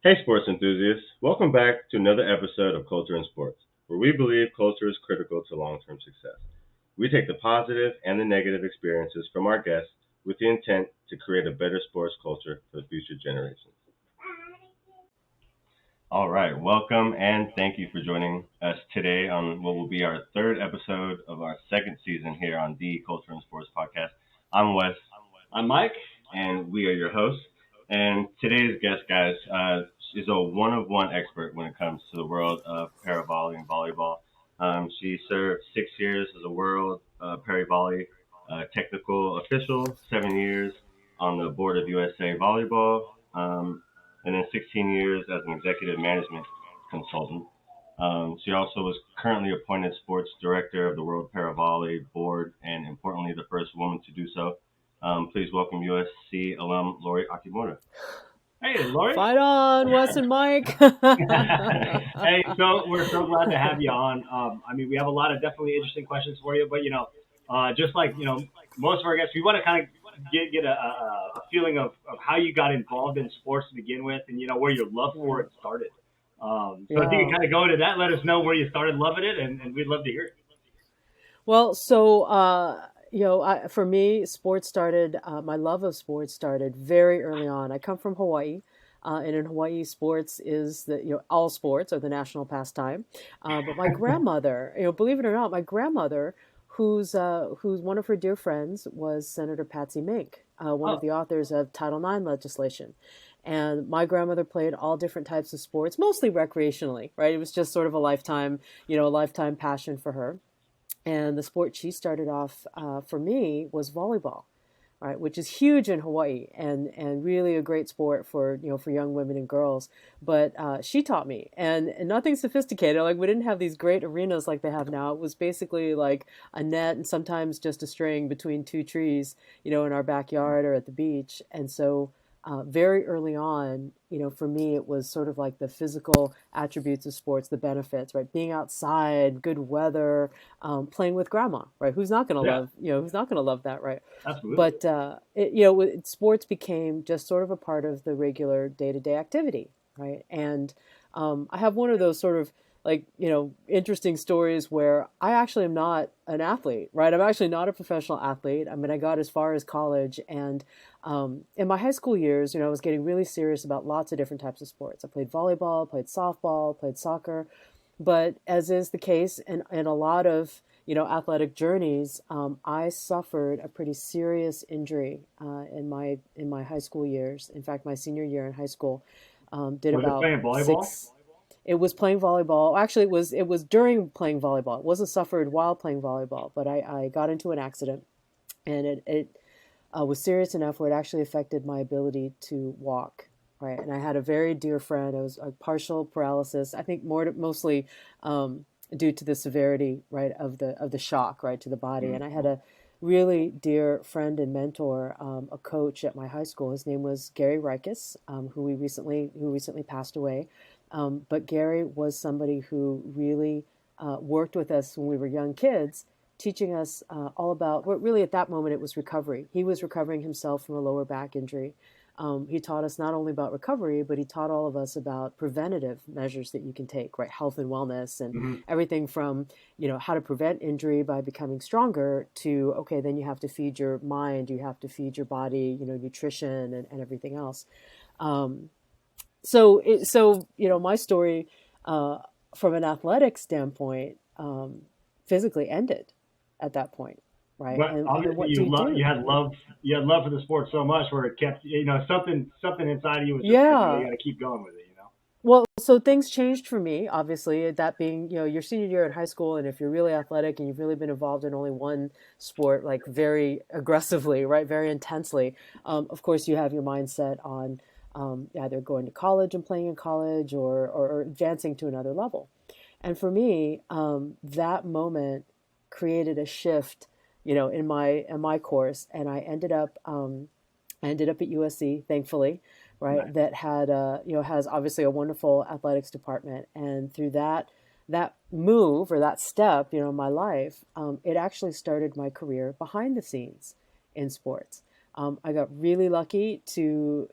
Hey, sports enthusiasts. Welcome back to another episode of Culture in Sports, where we believe culture is critical to long term success. We take the positive and the negative experiences from our guests with the intent to create a better sports culture for the future generations. All right, welcome and thank you for joining us today on what will be our third episode of our second season here on the Culture in Sports podcast. I'm Wes. I'm Mike. And we are your hosts. And today's guest, guys, is a one-of-one expert when it comes to the world of paravolley and volleyball. She served 6 years as a world paravolley technical official, 7 years on the board of USA Volleyball, and then 16 years as an executive management consultant. She also was currently appointed sports director of the World Paravolley Board, and importantly, the first woman to do so. Please welcome USC alum Lori Okimura. Hey, Lori. Fight on, Wes and Mike. Hey, so we're so glad to have you on. We have a lot of definitely interesting questions for you, but just like most of our guests, we want to kind of get a feeling of how you got involved in sports to begin with, and where your love for it started. So if you can kind of go into that, let us know where you started loving it, and we'd love to hear it. Well, for me, sports started, my love of sports started very early on. I come from Hawaii. And in Hawaii, sports is all sports are the national pastime. But my grandmother, believe it or not, my grandmother, who's one of her dear friends was Senator Patsy Mink, one of the authors of Title IX legislation. And my grandmother played all different types of sports, mostly recreationally, right? It was just sort of a lifetime passion for her. And the sport she started off for me was volleyball, right, which is huge in Hawaii and really a great sport for young women and girls. But she taught me, and nothing sophisticated. Like we didn't have these great arenas like they have now. It was basically like a net and sometimes just a string between two trees, in our backyard or at the beach. And so very early on, for me, it was sort of like the physical attributes of sports, the benefits, right? Being outside, good weather, playing with grandma, right? Who's not going to love that, right? Absolutely. But, sports became just sort of a part of the regular day-to-day activity, right? And I have one of those sort of interesting stories where I actually am not an athlete, right? I'm actually not a professional athlete. I mean, I got as far as college, and in my high school years, I was getting really serious about lots of different types of sports. I played volleyball, played softball, played soccer, but as is the case in a lot of athletic journeys, I suffered a pretty serious injury in my high school years. In fact, my senior year in high school, did Was it about playing volleyball? six. It was playing volleyball. Actually, it was during playing volleyball. It wasn't suffered while playing volleyball, but I got into an accident, and it was serious enough where it actually affected my ability to walk. Right, and I had a very dear friend. It was a partial paralysis. I think mostly due to the severity, right, of the shock, right, to the body. Mm. And I had a really dear friend and mentor, a coach at my high school. His name was Gary Rikus, who recently passed away. But Gary was somebody who really worked with us when we were young kids, teaching us all about what really at that moment it was recovery. He was recovering himself from a lower back injury. He taught us not only about recovery, but he taught all of us about preventative measures that you can take, right? Health and wellness and Mm-hmm. everything from, how to prevent injury by becoming stronger to, okay, then you have to feed your mind, you have to feed your body, nutrition and everything else. Um, my story from an athletic standpoint physically ended at that point, right? But And obviously what do you do? you had love for the sport so much where it kept something inside of you was just like, no, you Yeah. got to keep going with it. Well, so things changed for me, obviously, that being, your senior year in high school, and if you're really athletic and you've really been involved in only one sport, like very aggressively, right, very intensely, of course, you have your mindset on either going to college and playing in college or advancing to another level. And for me, that moment created a shift, in my course, and I ended up at USC, thankfully, right? Nice. That had has obviously a wonderful athletics department, and through that move or that step, in my life, it actually started my career behind the scenes in sports. I got really lucky to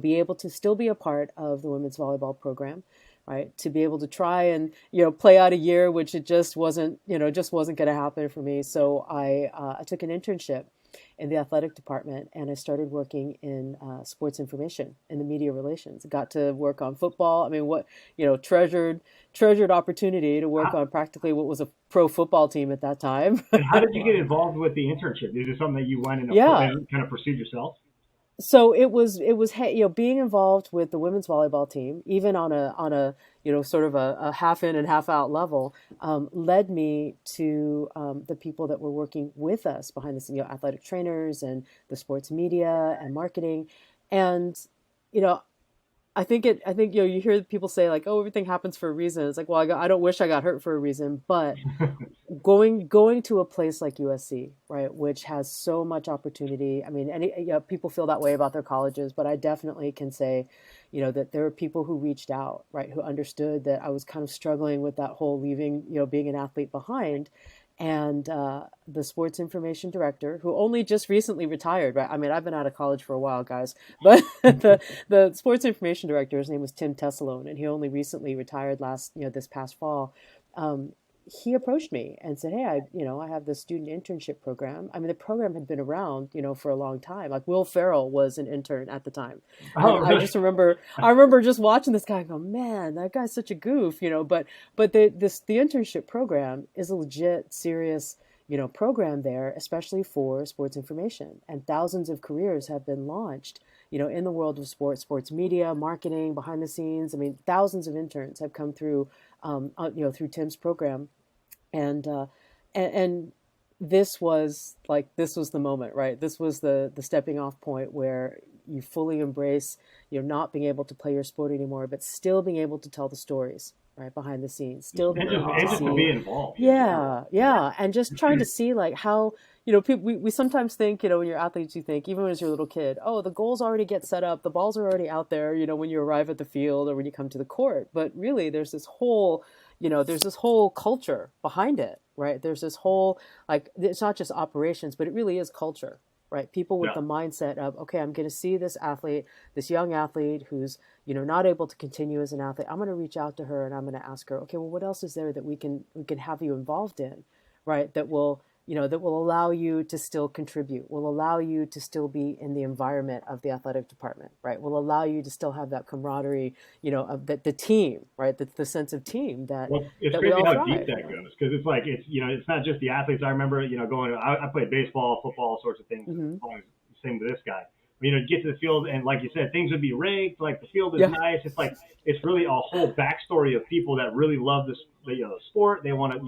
be able to still be a part of the women's volleyball program, right? To be able to try and, play out a year, which it just wasn't going to happen for me. So I took an internship in the athletic department, and I started working in sports information in the media relations. Got to work on football. I mean, treasured opportunity to work How, on practically what was a pro football team at that time. and how did you get involved with the internship? Is it something that you went Yeah. and kind of pursued yourself? So it was being involved with the women's volleyball team, even on a sort of a half in and half out level, led me to the people that were working with us behind the scenes, athletic trainers and the sports media and marketing. And you know I think you hear people say like, oh, everything happens for a reason. It's like, well, I don't wish I got hurt for a reason, but going to a place like USC, right, which has so much opportunity. I mean, people feel that way about their colleges, but I definitely can say, that there are people who reached out, right, who understood that I was kind of struggling with that whole leaving, being an athlete behind. And the sports information director, who only just recently retired, right? I mean, I've been out of college for a while, guys, but the sports information director, his name was Tim Tessalone, and he only recently retired this past fall. Um, he approached me and said, "Hey, I have this student internship program. I mean, the program had been around, for a long time. Like Will Ferrell was an intern at the time, Oh, and really? I remember just watching this guy and go, man, that guy's such a goof, But the internship program is a legit, serious, program there, especially for sports information, and thousands of careers have been launched." In the world of sports media, marketing, behind the scenes. I mean, thousands of interns have come through, through Tim's program, and and this was the moment, right? This was the stepping off point where you fully embrace, not being able to play your sport anymore, but still being able to tell the stories, right, behind the scenes, still being able to And just to be see. involved. Yeah, and just trying to see like how people, we sometimes think, when you're athletes, you think even when you're a little kid, oh, the goals already get set up, the balls are already out there, when you arrive at the field or when you come to the court. But really, there's this whole culture behind it, right? There's this whole, like, it's not just operations, but it really is culture, right? People with Yeah. the mindset of, okay, I'm going to see this athlete, this young athlete who's, not able to continue as an athlete. I'm going to reach out to her and I'm going to ask her, okay, well, what else is there that we can have you involved in, right? That will allow you to still contribute, will allow you to still be in the environment of the athletic department, right? Will allow you to still have that camaraderie, of the team, right? The sense of team that Well, it's that we crazy all how deep thrive. that goes because it's like it's not just the athletes. I remember going. I played baseball, football, all sorts of things. Hmm. Same with this guy. Get to the field and like you said, things would be ranked. Like the field is Yeah. nice. It's really a whole backstory of people that really love this the sport. They want it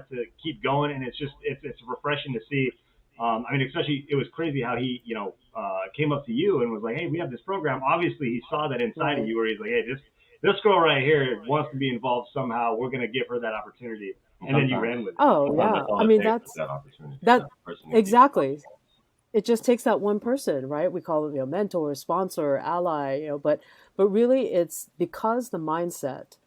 to keep going, and it's refreshing to see. Especially it was crazy how he came up to you and was like, "Hey, we have this program." Obviously, he saw that inside of Right. you, where he's like, "Hey, this girl right here wants to be involved somehow. We're gonna give her that opportunity." And then you Sometimes, ran with it. Oh, sometimes yeah. that's all I it mean, takes is that's that opportunity, that that person to keep exactly. pushing. It just takes that one person, right? We call it, mentor, sponsor, ally, but really it's because the mindset,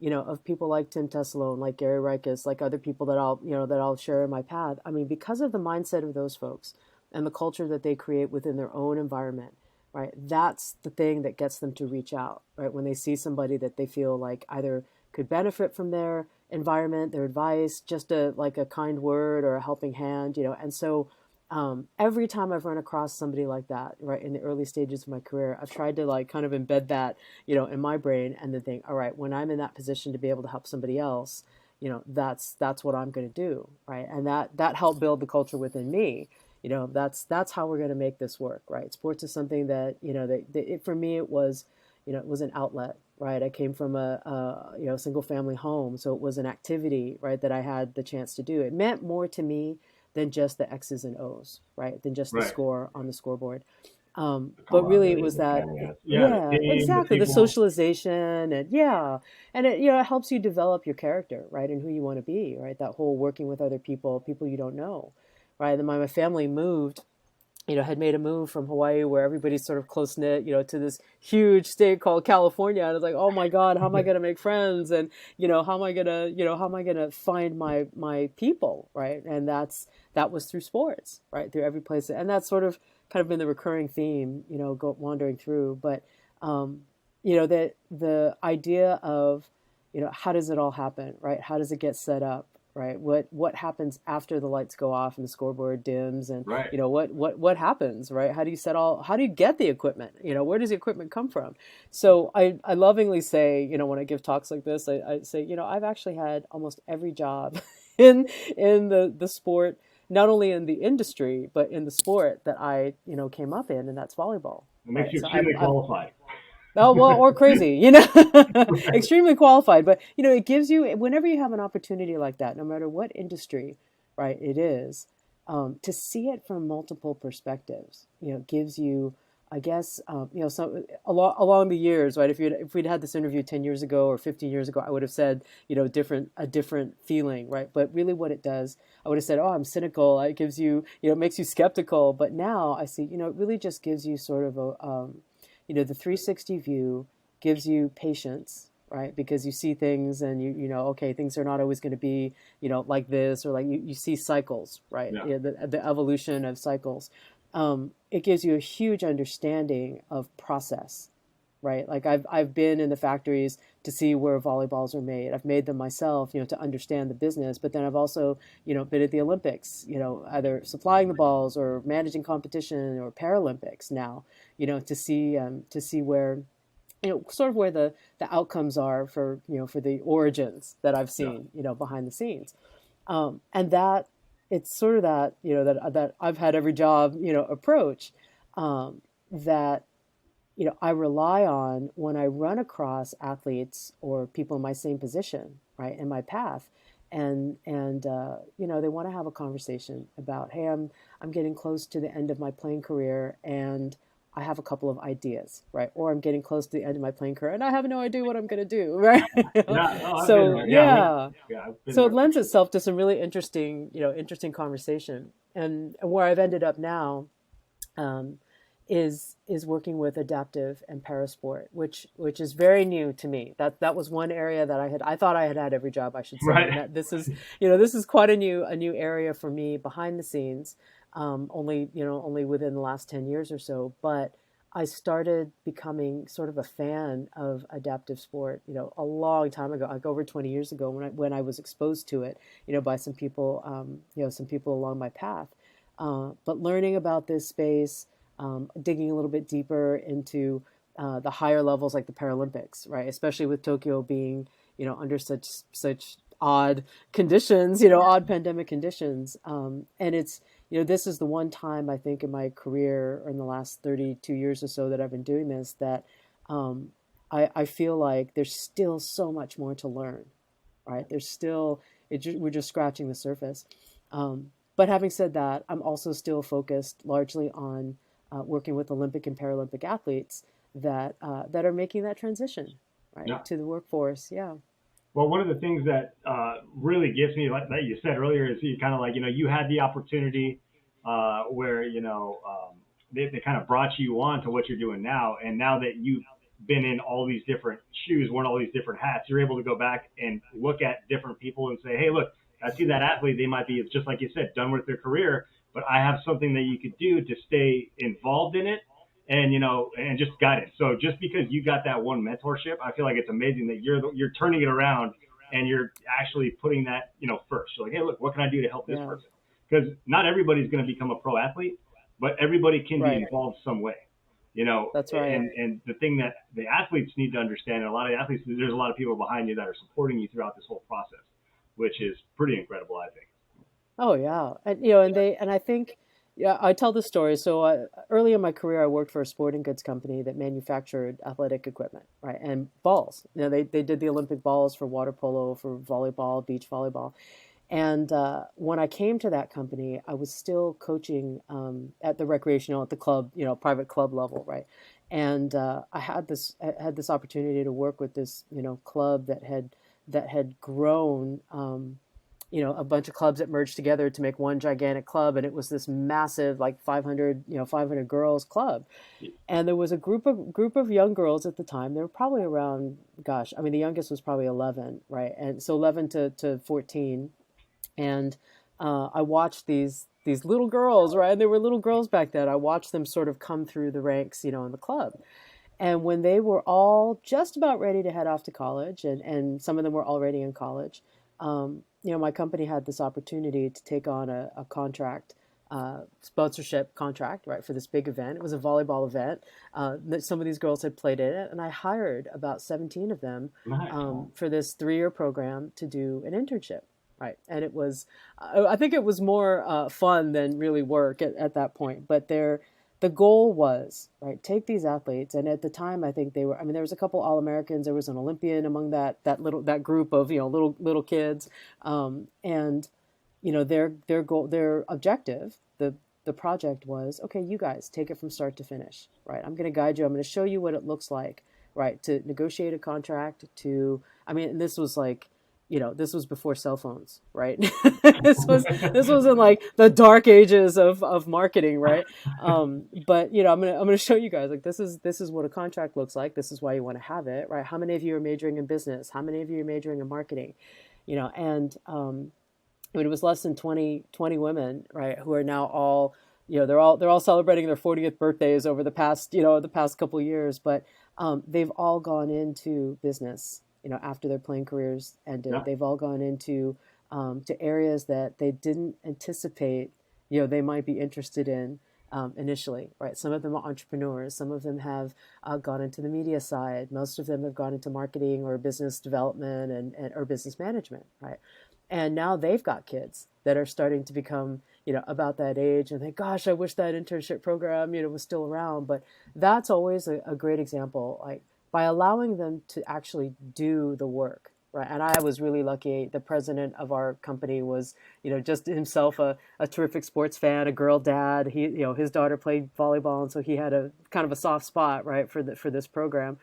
of people like Tim Tessalone, like Gary Rikus, like other people that I'll share in my path. I mean, because of the mindset of those folks and the culture that they create within their own environment, right? That's the thing that gets them to reach out, right? When they see somebody that they feel like either could benefit from their environment, their advice, just a kind word or a helping hand, and so every time I've run across somebody like that, right, in the early stages of my career, I've tried to like kind of embed that, in my brain and then think, all right, when I'm in that position to be able to help somebody else, that's what I'm going to do, right? And that helped build the culture within me. That's how we're going to make this work, right? Sports is something that, for me, it was an outlet, right? I came from a single family home, so it was an activity, right, that I had the chance to do. It meant more to me than just the X's and O's, right? Than just the Right. score on the scoreboard. The But really, it camaraderie, was the that, family aspect. Yeah, the yeah, team, the exactly, the people. socialization, and yeah, and it helps you develop your character, right, and who you want to be, right? That whole working with other people you don't know, right? Then my family moved, had made a move from Hawaii where everybody's sort of close knit, to this huge state called California. And it's like, oh my God, how am I going to make friends? And, how am I going to find my people? Right. And that was through sports, right. Through every place. And that's sort of kind of been the recurring theme, wandering through. But um, that the idea of, how does it all happen, right? How does it get set up, right? What happens after the lights go off and the scoreboard dims, and Right. what happens, right? How do you get the equipment? Where does the equipment come from? So I lovingly say, when I give talks like this, I say, I've actually had almost every job in the sport, not only in the industry but in the sport that I came up in, and that's volleyball, It makes right? you So extremely I've qualified. Oh, well, or crazy, Right. extremely qualified. But, it gives you, whenever you have an opportunity like that, no matter what industry, right, it is, to see it from multiple perspectives, gives you, I guess, some along the years, right? If we'd had this interview 10 years ago or 15 years ago, I would have said, a different feeling, right? But really what it does, I would have said, oh, I'm cynical. It gives you, it makes you skeptical. But now I see, it really just gives you sort of the 360 view gives you patience, right? Because you see things and okay, things are not always going to be, like this, or like you see cycles, right? Yeah. The evolution of cycles. It gives you a huge understanding of process, right? Like I've been in the factories to see where volleyballs are made. I've made them myself, to understand the business. But then I've also, been at the Olympics, either supplying the balls or managing competition, or Paralympics now, to see where, sort of where the outcomes are for, for the origins that I've Yeah. seen, behind the scenes. And that it's sort of that, that I've had every job, approach, that I rely on when I run across athletes or people in my same position, right, in my path, and they want to have a conversation about, hey, I'm getting close to the end of my playing career, and I have a couple of ideas, right, or I'm getting close to the end of my playing career, and I have no idea what I'm going to do, right. Yeah. No, I've been So there. Yeah. yeah, I've been so it there. lends itself to some really interesting, interesting conversation, and where I've ended up now, um, is working with adaptive and parasport, which is very new to me. That was one area that I thought I had every job, I should say, and Right. that this is quite a new area for me behind the scenes. Only within the last 10 years or so, but I started becoming sort of a fan of adaptive sport, a long time ago, like over 20 years ago, when I was exposed to it, by some people along my path. But learning about this space, digging a little bit deeper into the higher levels, like the Paralympics, right? Especially with Tokyo being, under such odd conditions, odd pandemic conditions, and it's this is the one time I think in my career, or in the last 32 years or so that I've been doing this, that um, I feel like there's still so much more to learn, right? There's still we're just scratching the surface. But having said that, I'm also still focused largely on working with Olympic and Paralympic athletes that are making that transition, right, Yeah. to the workforce. Yeah, Well, one of the things that really gets me, like that you said earlier, is you kind of like, you had the opportunity where, they kind of brought you on to what you're doing now. And now that you've been in all these different shoes, worn all these different hats, you're able to go back and look at different people and say, hey, look, I see that athlete. They might be, just like you said, done with their career, but I have something that you could do to stay involved in it, and and just guidance. So just because you got that one mentorship, I feel like it's amazing that you're turning it around, and you're actually putting that first. You're like, hey, look, what can I do to help this yeah, person? Because not everybody's going to become a pro athlete, but everybody can be right. involved some way. That's right. And the thing that the athletes need to understand, and a lot of athletes, there's a lot of people behind you that are supporting you throughout this whole process, which is pretty incredible, I think. Oh yeah, and I think, yeah, I tell this story. So early in my career, I worked for a sporting goods company that manufactured athletic equipment, right, and balls. They did the Olympic balls for water polo, for volleyball, beach volleyball. And when I came to that company, I was still coaching at the recreational, at the club, private club level, right? And I had this opportunity to work with this, club that had grown, a bunch of clubs that merged together to make one gigantic club, and it was this massive, like 500 girls club. And there was a group of young girls at the time. They were probably around, gosh, I mean, the youngest was probably 11, right? And so 11 to 14, and I watched these little girls, right? And they were little girls back then. I watched them sort of come through the ranks, in the club, And when they were all just about ready to head off to college, and some of them were already in college, my company had this opportunity to take on a contract, sponsorship contract, right, for this big event. It was a volleyball event. Some of these girls had played in it, and I hired about 17 of them Nice. for this 3-year program to do an internship. Right. And it was, I think it was more fun than really work at that point. But the goal was, right, take these athletes. And at the time, I think they were, I mean, there was a couple All-Americans. There was an Olympian among that group of, little kids. And, their goal, their objective, the project was, okay, you guys take it from start to finish, right? I'm going to guide you. I'm going to show you what it looks like, right, to negotiate a contract and this was like, this was before cell phones, right? this was in like the dark ages of marketing, right? But I'm gonna show you guys, like, this is what a contract looks like. This is why you want to have it, right? How many of you are majoring in business? How many of you are majoring in marketing? And it was less than 20 women, right, who are now all, they're all celebrating their 40th birthdays over the past couple of years, but they've all gone into business. After their playing careers ended, yeah. They've all gone into to areas that they didn't anticipate, they might be interested in initially, right? Some of them are entrepreneurs. Some of them have gone into the media side. Most of them have gone into marketing or business development and or business management, right? And now they've got kids that are starting to become, about that age, and think, gosh, I wish that internship program, was still around. But that's always a great example, like, by allowing them to actually do the work, right? And I was really lucky. The president of our company was, just himself a terrific sports fan, a girl dad. He, his daughter played volleyball, and so he had a kind of a soft spot, right, for this program.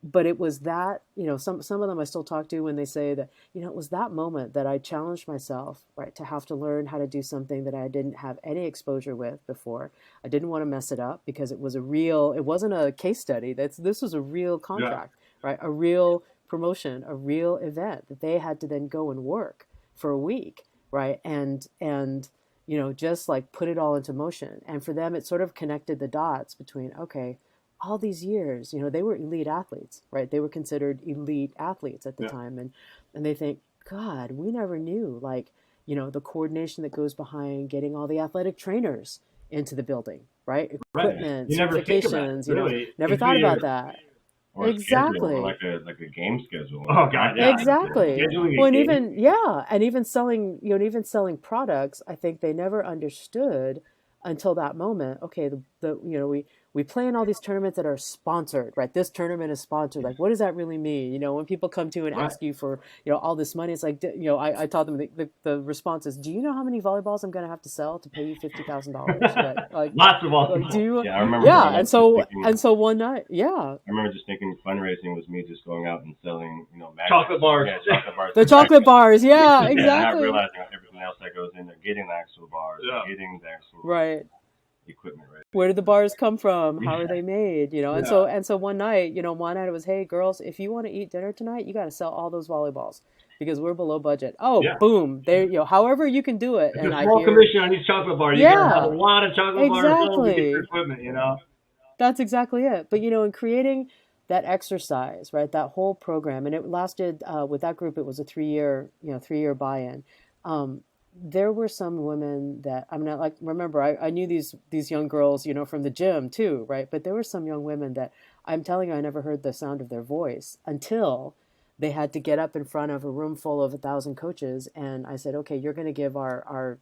But it was that, some of them I still talk to when they say that, it was that moment that I challenged myself, right, to have to learn how to do something that I didn't have any exposure with before. I didn't want to mess it up because it wasn't a case study. This was a real contract, yeah. Right? A real promotion, a real event that they had to then go and work for a week, right? And just like put it all into motion. And for them, it sort of connected the dots between, okay, all these years, they were elite athletes, right? They were considered elite athletes at the yeah. time. And they think, God, we never knew, like, the coordination that goes behind getting all the athletic trainers into the building, right? Equipment, certifications, never thought about that. Or exactly. Or like a game schedule. Oh God, yeah. Exactly. Well, and even selling products, I think they never understood until that moment. Okay, we play in all these tournaments that are sponsored, right? This tournament is sponsored. Like, what does that really mean? When people come to and right. ask you for, all this money, it's like, I taught them the response is, do you know how many volleyballs I'm going to have to sell to pay you $50,000? Like, lots of volleyballs. Like, do you? Yeah, I remember. Yeah, and so one night, yeah. I remember just thinking fundraising was me just going out and selling, chocolate bars. Yeah, chocolate bars. The chocolate bars, yeah, exactly. Not realizing everything else that goes in there, getting the actual bars, yeah. Getting the actual right. equipment, right? Where did the bars come from? How are they made? And so one night it was, hey girls, if you want to eat dinner tonight, you got to sell all those volleyballs because we're below budget. Oh, yeah. Boom! There, however you can do it. It's a small commission on each chocolate bar. You yeah, have a lot of chocolate bars to get your equipment. That's exactly it. But in creating that exercise, right, that whole program, and it lasted with that group. It was a 3-year buy-in. There were some women that remember I knew these young girls, from the gym too, right? But there were some young women that I'm telling you, I never heard the sound of their voice until they had to get up in front of a room full of 1,000 coaches. And I said, okay, you're going to give our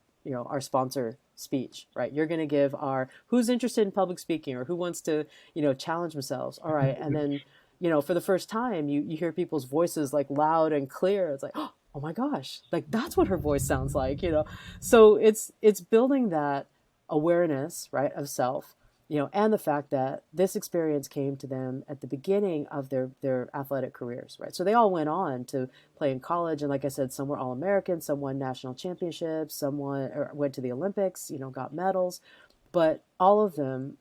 sponsor speech, right? You're going to give who's interested in public speaking or who wants to, challenge themselves. All right. And then, for the first time, you hear people's voices like loud and clear. It's like, oh my gosh, like that's what her voice sounds like, So it's building that awareness, right, of self, and the fact that this experience came to them at the beginning of their athletic careers, right? So they all went on to play in college. And like I said, some were All-American, some won national championships, some went to the Olympics, got medals, but all of them,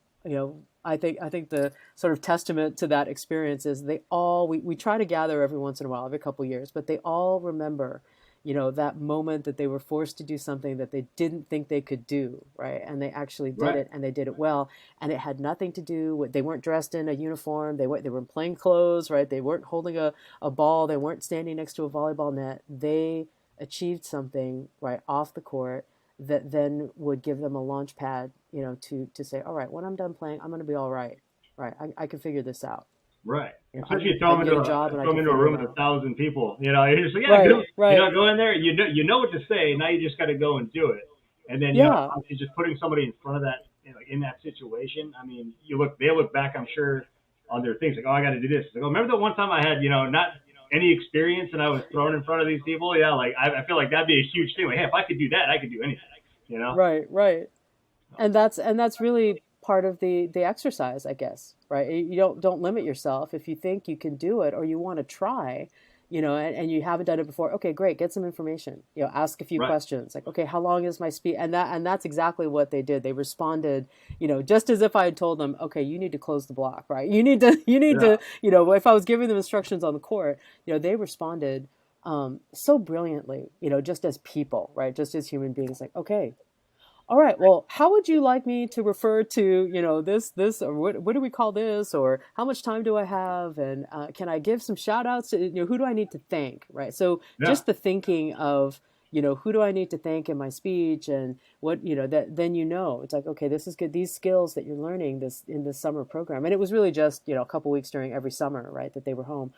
I think the sort of testament to that experience is we try to gather every once in a while, every couple of years, but they all remember, that moment that they were forced to do something that they didn't think they could do, right? And they actually did Right. it, and they did it well. And it had nothing to do with, they weren't dressed in a uniform. They were in plain clothes, right? They weren't holding a ball. They weren't standing next to a volleyball net. They achieved something right off the court that then would give them a launch pad, to say, all right, when I'm done playing, I'm going to be all right. Right. I can figure this out. Right. I Especially you can, I can get a job and I throw them can into a figure room it with out. 1,000 people. You're just like, yeah, Right. go. Right. Go in there. You know what to say. Now you just got to go and do it. And then Yeah. obviously just putting somebody in front of that, in that situation. I mean, they look back, I'm sure, on their things like, oh, I got to do this. Like, oh, remember the one time I had, not any experience and I was thrown in front of these people? Yeah, like I feel like that'd be a huge thing. Like, hey, if I could do that, I could do anything. You know? Right. Right. And that's really part of the exercise, I guess, right? You don't limit yourself. If you think you can do it or you want to try, and you haven't done it before, okay, great, get some information. Ask a few Right. questions, like, okay, how long is my speed? And that's exactly what they did. They responded, just as if I had told them, okay, you need to close the block, right? Yeah. If I was giving them instructions on the court, they responded so brilliantly, just as people, right? Just as human beings, like, okay, all right. Well, how would you like me to refer to, this, or what do we call this, or how much time do I have, and can I give some shout outs to, who do I need to thank, right? So Yeah. just the thinking of, who do I need to thank in my speech, and what, that then it's like, okay, this is good. These skills that you're learning this in this summer program, and it was really just a couple weeks during every summer, right, that they were home.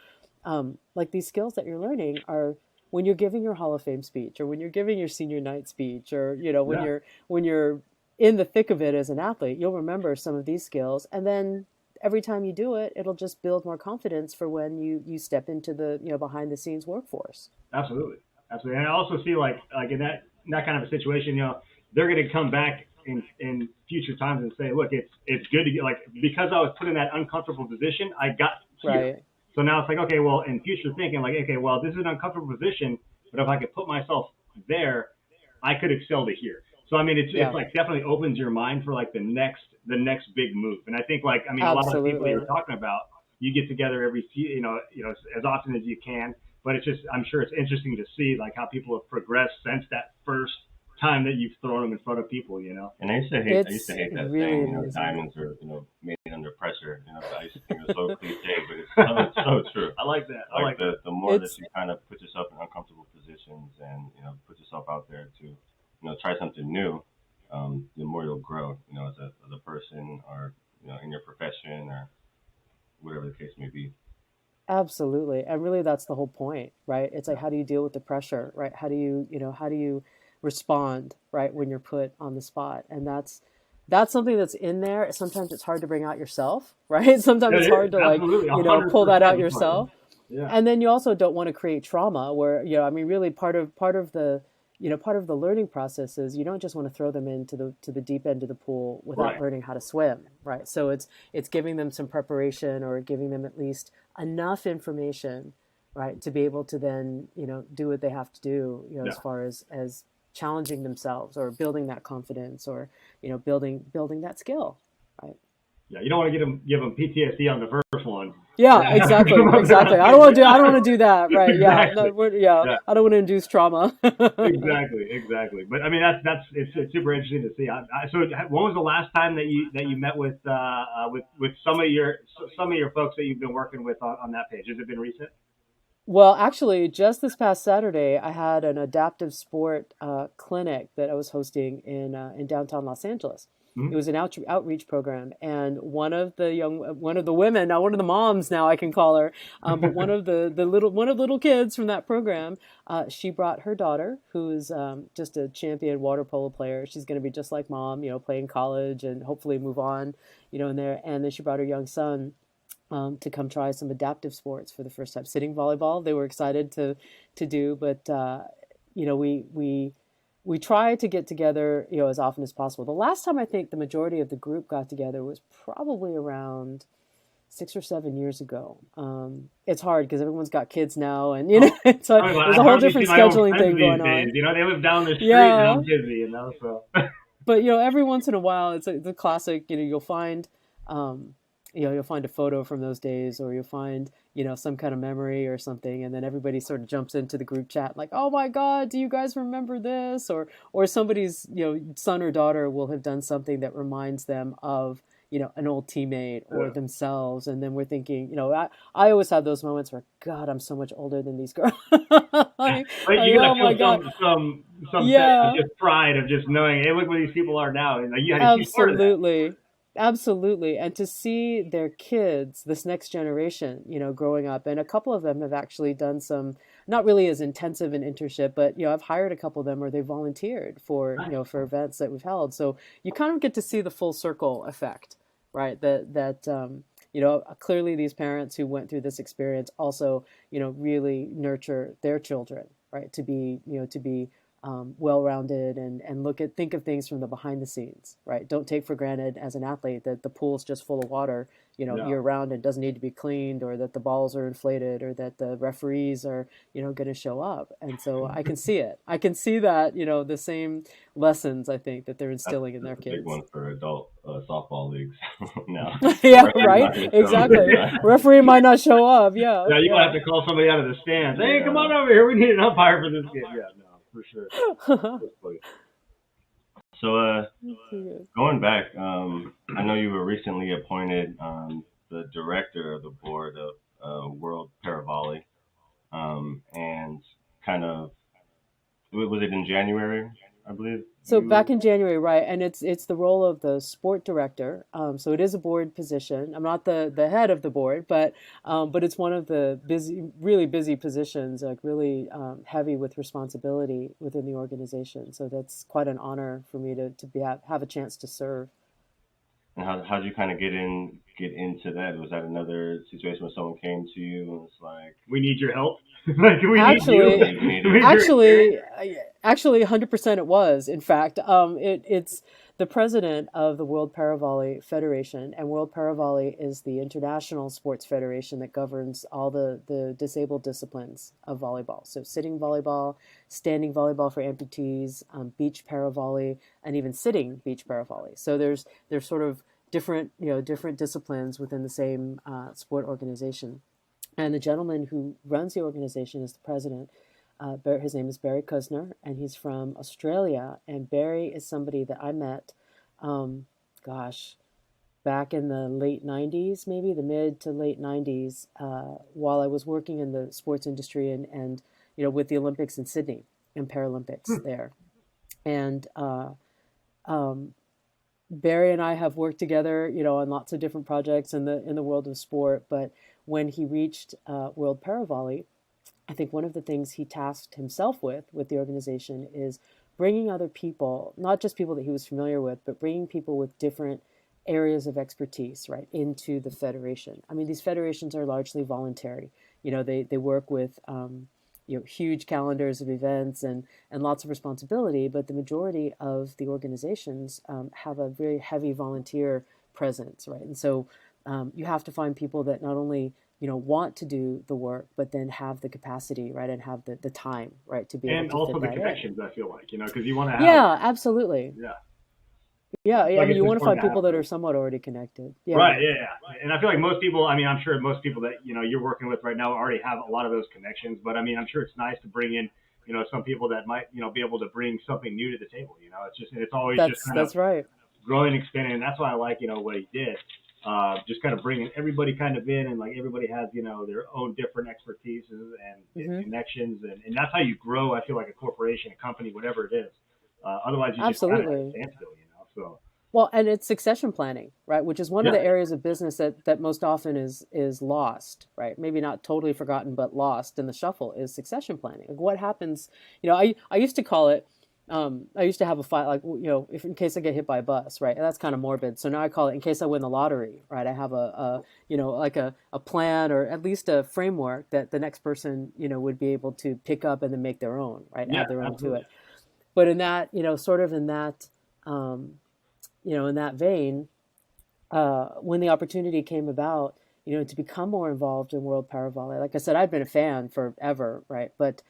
Like these skills that you're learning are when you're giving your Hall of Fame speech, or when you're giving your senior night speech, or when Yeah. you're in the thick of it as an athlete, you'll remember some of these skills, and then every time you do it, it'll just build more confidence for when you step into the behind the scenes workforce. Absolutely, absolutely. And I also see like in that kind of a situation, they're going to come back in future times and say, look, it's good to get like because I was put in that uncomfortable position, I got here. Right. So now it's like, okay, well, in future thinking, like, okay, well, this is an uncomfortable position, but if I could put myself there, I could excel to here. So I mean, it's Yeah. like definitely opens your mind for like the next big move. And I think like I mean, a lot of the people Absolutely. you're talking about, you get together every few, as often as you can. But it's just, I'm sure it's interesting to see like how people have progressed since that first time that you've thrown them in front of people. And I used to It's hate that really saying, amazing. diamonds are, made under pressure. I used to think it was so cliche, but it's so true. I like that. I Like like that. the more that It's you kind of put yourself in uncomfortable positions and, put yourself out there to, try something new, the more you'll grow, as a person or, in your profession or whatever the case may be. Absolutely. And really that's the whole point, right? It's like, how do you deal with the pressure, right? How do you respond, right, when you're put on the spot? And that's something that's in there. Sometimes it's hard to bring out yourself, right? Sometimes It it's is hard to like, absolutely pull that out 100% fun. yourself. Yeah. And then you also don't want to create trauma where, I mean, really part of the learning process is you don't just want to throw them into the deep end of the pool without Right. learning how to swim, right? So it's giving them some preparation, or giving them at least enough information, right, to be able to then, do what they have to do, Yeah. as far as challenging themselves, or building that confidence, or, building that skill, right? Yeah. You don't want to give them PTSD on the first one. Yeah, Yeah. exactly, exactly. I don't want to do that, right? Yeah, no, Exactly. yeah. Yeah. I don't want to induce trauma. Exactly. But I mean, that's it's super interesting to see. So, when was the last time that you met with some of your folks that you've been working with on that page? Has it been recent? Well, actually, just this past Saturday, I had an adaptive sport clinic that I was hosting in downtown Los Angeles. It Hmm. was an outreach program, and one of the women, now one of the moms, now I can call her, but one of the little kids from that program, she brought her daughter, who is just a champion water polo player. She's going to be just like mom, play in college and hopefully move on, in there. And then she brought her young son to come try some adaptive sports for the first time. Sitting volleyball, they were excited to do, but we try to get together, as often as possible. The last time I think the majority of the group got together was probably around 6 or 7 years ago. It's hard because everyone's got kids now, and Oh, it's like I mean, there's I a whole hardly see different my own scheduling friends thing these going days. on. They live down the street and I'm Yeah, busy. So but every once in a while, it's like the classic. You'll find um, you'll find a photo from those days, or you'll find, some kind of memory or something, and then everybody sort of jumps into the group chat like, "Oh my God, do you guys remember this?" Or somebody's, son or daughter will have done something that reminds them of, an old teammate or themselves, and then we're thinking, I always have those moments where, God, I'm so much older than these girls. But you gotta Oh my feel God, some sense of yeah. just pride of just knowing, hey, look where these people are now, and like, you had a huge part of that. Absolutely. Absolutely. And to see their kids, this next generation, growing up, and a couple of them have actually done some, not really as intensive an internship, but, I've hired a couple of them where they volunteered for, Nice. for events that we've held. So you kind of get to see the full circle effect, right? Clearly these parents who went through this experience also, really nurture their children, right? To be well-rounded and think of things from the behind the scenes, right? Don't take for granted as an athlete that the pool's just full of water, No. year round and doesn't need to be cleaned, or that the balls are inflated, or that the referees are, going to show up. And so I can see it. I can see that, the same lessons I think that they're That's, instilling in their that's a big kids. one for adult softball leagues now. Yeah, Referee's right. not going to show up this Exactly. time. Referee might not show up. Yeah, Yeah, you might yeah. have to call somebody out of the stands. Hey, come on over here. We need an umpire for this game. Yeah, no, for sure. That's funny. So, Yeah. going back, I know you were recently appointed the director of the board of World Paravolley, and kind of was it in January, I believe So back you. in January, right, and it's the role of the sport director. So it is a board position. I'm not the head of the board, but it's one of the really busy positions, like really heavy with responsibility within the organization. So that's quite an honor for me to have a chance to serve. And how'd you kind of get into that? Was that another situation where someone came to you and was like, We need your help. Like, we need you. Actually, "We need We it"? need your experience. actually, 100% it was. In fact, it's the president of the World Paravolley Federation, and World Paravolley is the international sports federation that governs all the disabled disciplines of volleyball. So sitting volleyball, standing volleyball for amputees, beach paravolley, and even sitting beach paravolley. So there's sort of different disciplines within the same sport organization. And the gentleman who runs the organization is the president. His name is Barry Kusner, and he's from Australia. And Barry is somebody that I met, um, gosh, back in the late 90s, maybe the mid to late 90s, while I was working in the sports industry and with the Olympics in Sydney and Paralympics there. And um, Barry and I have worked together, on lots of different projects in the world of sport. But when he reached World Paravolley, I think one of the things he tasked himself with the organization is bringing other people, not just people that he was familiar with, but bringing people with different areas of expertise, right, into the federation. I mean, these federations are largely voluntary. They work with huge calendars of events and lots of responsibility, but the majority of the organizations have a very heavy volunteer presence, right? And so you have to find people that not only want to do the work, but then have the capacity, right, and have the time, right, to be able And to also fit the that in. connections, I feel like, because you want to have, Yeah, absolutely. yeah. Yeah, I feel I like mean, it's you want to important find to have people that are those. somewhat already connected. Yeah. Right, yeah, yeah. And I feel like most people, I mean, I'm sure most people that, you're working with right now already have a lot of those connections, but I mean, I'm sure it's nice to bring in, some people that might, be able to bring something new to the table, it's always just That's kind of that's right. growing and expanding. And that's why I like, what he did. Just kind of bringing everybody kind of in, and like everybody has, their own different expertises and Hmm. connections. And that's how you grow, I feel like, a corporation, a company, whatever it is. Otherwise you just kind of at a Absolutely. standstill, so. Well, and it's succession planning, right? Which is one of Yeah. the areas of business that most often is lost, right? Maybe not totally forgotten, but lost in the shuffle is succession planning. Like what happens? I used to call it. I used to have a file like if in case I get hit by a bus, right? And that's kind of morbid. So now I call it in case I win the lottery, right? I have like a plan or at least a framework that the next person would be able to pick up and then make their own, right? Yeah, Add their own to absolutely. it. But in that sort of in that. Um, in that vein, when the opportunity came about, to become more involved in World Power Volley, like I said, I've been a fan forever, right? But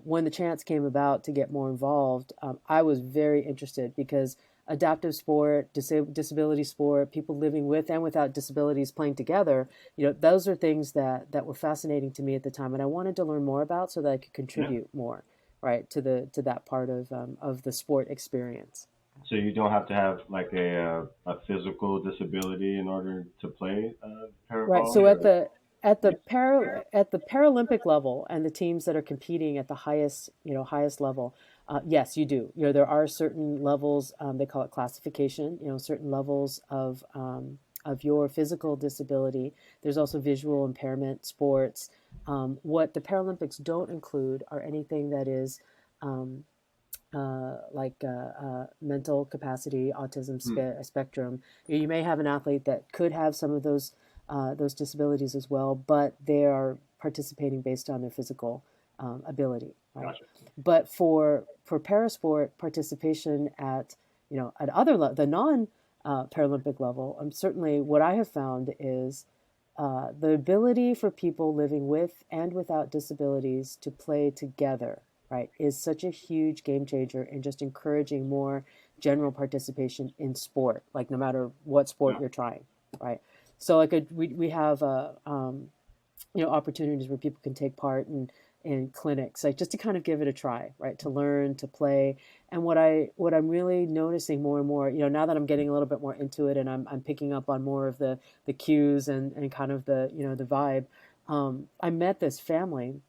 when the chance came about to get more involved, I was very interested because adaptive sport, disability sport, people living with and without disabilities playing together, those are things that were fascinating to me at the time, and I wanted to learn more about so that I could Yeah. contribute more, right, to that part of the sport experience. So you don't have to have like a physical disability in order to play para Right. So volley, at or the Paralympic level and the teams that are competing at the highest level, yes, you do. There are certain levels. They call it classification. Certain levels of your physical disability. There's also visual impairment sports. What the Paralympics don't include are anything that is um, mental capacity, autism Hmm. spectrum. You may have an athlete that could have some of those disabilities as well, but they are participating based on their physical ability, right? Gotcha. But for parasport participation at the non Paralympic level, certainly what I have found is the ability for people living with and without disabilities to play together, right, is such a huge game changer in just encouraging more general participation in sport, like no matter what sport Yeah. you're trying, right? So like we have opportunities where people can take part in clinics, like just to kind of give it a try, right, to learn to play. And what I'm really noticing more and more, now that I'm getting a little bit more into it, and I'm picking up on more of the cues and kind of the vibe. I met this family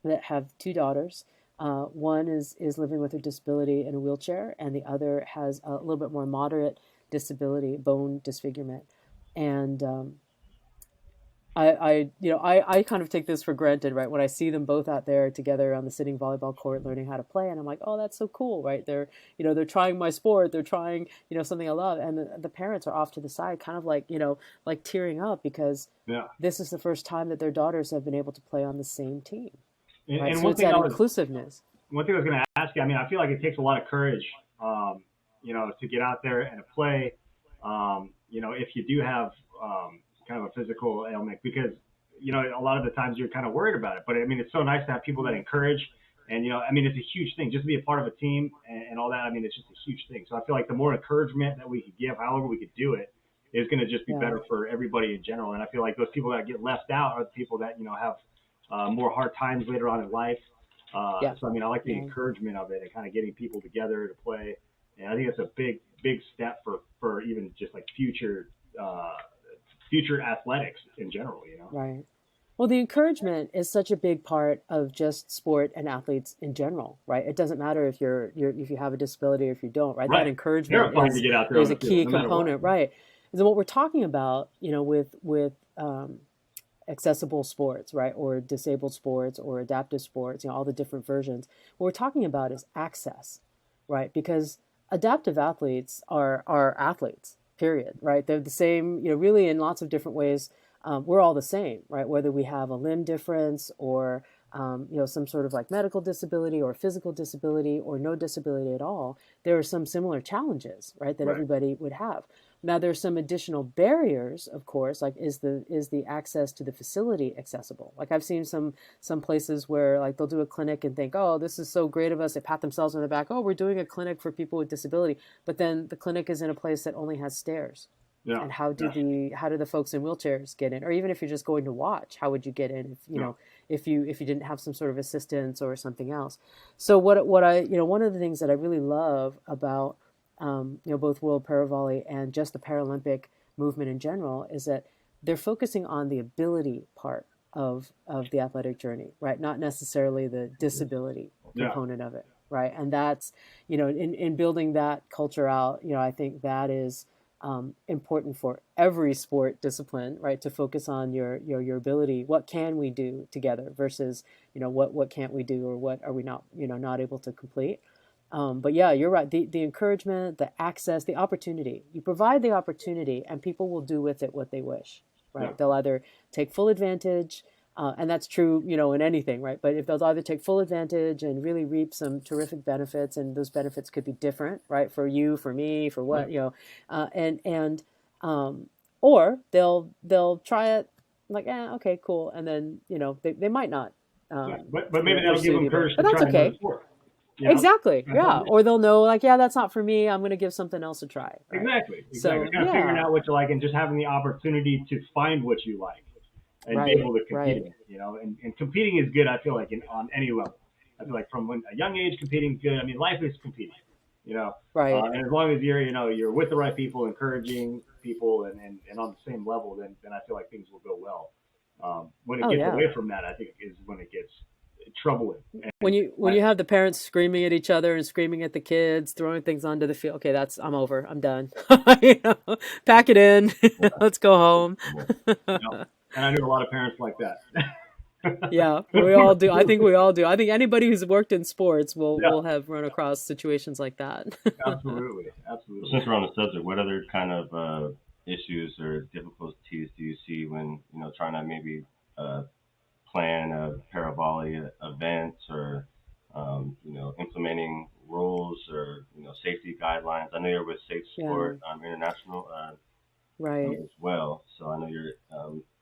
that have two daughters. One is living with a disability in a wheelchair, and the other has a little bit more moderate disability, bone disfigurement. And I kind of take this for granted, right? When I see them both out there together on the sitting volleyball court learning how to play, and I'm like, oh, that's so cool, right? They're trying my sport, they're trying, something I love, and the parents are off to the side, kind of like, like tearing up because Yeah. this is the first time that their daughters have been able to play on the same team, right? And So it's that inclusiveness. one thing I was going to ask you. I mean, I feel like it takes a lot of courage, to get out there and to play. If you do have kind of a physical ailment, because a lot of the times you're kind of worried about it. But I mean, it's so nice to have people that encourage. And I mean, it's a huge thing just to be a part of a team and all that. I mean, it's just a huge thing. So I feel like the more encouragement that we could give, however we could do it, is going to just be Yeah, better for everybody in general. And I feel like those people that get left out are the people that have more hard times later on in life. yeah, So I mean, I like the yeah. encouragement of it and kind of getting people together to play. And I think that's a big step for even just like future athletics in general. Right. Well, the encouragement is such a big part of just sport and athletes in general, right? It doesn't matter if if you have a disability or if you don't, right? That Right. encouragement Terrifying to get out there on is the a field, key no matter what. component, right? And so what we're talking about, with accessible sports, right, or disabled sports or adaptive sports, all the different versions. What we're talking about is access, right? Because adaptive athletes are athletes, period, right? They're the same, really in lots of different ways. We're all the same, right? Whether we have a limb difference or some sort of like medical disability or physical disability or no disability at all, there are some similar challenges, right, that Right. everybody would have. Now there's some additional barriers, of course, like is the access to the facility accessible? Like I've seen some places where like they'll do a clinic and think, oh, this is so great of us. They pat themselves on the back. Oh, we're doing a clinic for people with disability, but then the clinic is in a place that only has stairs. Yeah. And how do the folks in wheelchairs get in? Or even if you're just going to watch, how would you get in if Yeah. if you didn't have some sort of assistance or something else? So what I one of the things that I really love about both World Paravolley and just the Paralympic movement in general is that they're focusing on the ability part of the athletic journey, right? Not necessarily the disability Yeah. component of it, right? And that's in building that culture out, I think that is important for every sport discipline, right? To focus on your ability. What can we do together versus what can't we do or what are we not able to complete. But yeah, you're right. The encouragement, the access, the opportunity. You provide the opportunity, and people will do with it what they wish, Yeah. right? They'll either take full advantage, and that's true, in anything, right? But if they'll either take full advantage and really reap some terrific benefits, and those benefits could be different, right? For you, for me, for Right. what and or they'll try it like, okay, cool, and then they might not Yeah. But maybe that'll give pursue the them ability, courage but to that's try another okay. sport. You know, Exactly. that's all Yeah. it is. Or they'll know like, yeah, that's not for me. I'm going to give something else a try. Right. Exactly, exactly. So Kind of figuring yeah. out what you like and just having the opportunity to find what you like and be Right. able to compete Right. in it. And competing is good. I feel like on any level. I feel like from when a young age, competing is good. I mean, life is competing. You know, Right. and as long as you're with the right people, encouraging people, and on the same level, then I feel like things will go well. When it Oh gets yeah. away from that, I think is when it gets troubling. When And you have the parents screaming at each other and screaming at the kids, throwing things onto the field. Okay, that's I'm over. I'm done. You know, pack it in. Let's go home. you know, and I knew a lot of parents like that. Yeah, we all do. I think we all do. I think anybody who's worked in sports Yeah, will have run across situations like that. absolutely, Well, absolutely. since we're on the subject, what other kind of issues or difficulties do you see when trying to maybe uh, plan a paravolley event or implementing rules or safety guidelines? I know you're with Safe Yeah, Sport International right. as well, so I know you're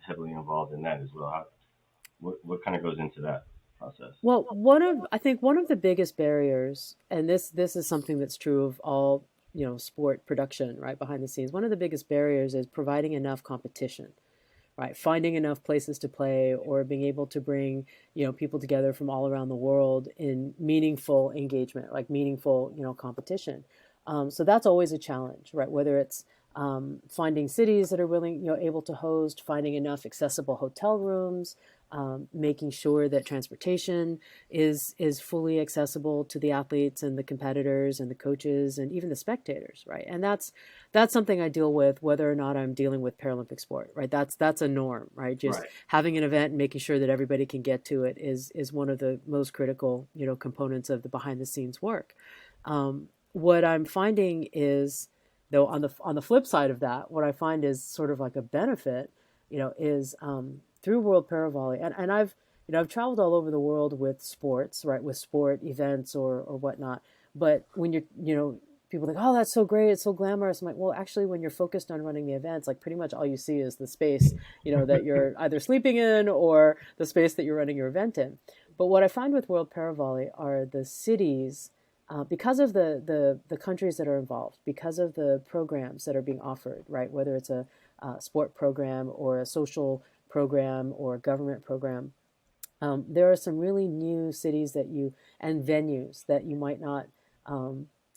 heavily involved in that as well. What kind of goes into that process? Well, I think one of the biggest barriers, and this is something that's true of all, sport production, right, behind the scenes. One of the biggest barriers is providing enough competition, right? Finding enough places to play or being able to bring, people together from all around the world in meaningful engagement, like meaningful, competition. So that's always a challenge, right? Whether it's finding cities that are willing, able to host, finding enough accessible hotel rooms, making sure that transportation is fully accessible to the athletes and the competitors and the coaches and even the spectators, right? And that's something I deal with whether or not I'm dealing with Paralympic sport, right? That's a norm, right? Just Right. having an event and making sure that everybody can get to it is one of the most critical, components of the behind the scenes work. What I'm finding is, though, on the flip side of that, what I find is sort of like a benefit, is through World Paravolley, and I've traveled all over the world with sports, right, with sport events or whatnot. But when people think, oh, that's so great, it's so glamorous. I'm like, well, actually, when you're focused on running the events, like pretty much all you see is the space, that you're either sleeping in or the space that you're running your event in. But what I find with World Paravolley are the cities, because of the countries that are involved, because of the programs that are being offered, right? Whether it's a sport program or a social program or a government program, there are some really new cities and venues that you might not,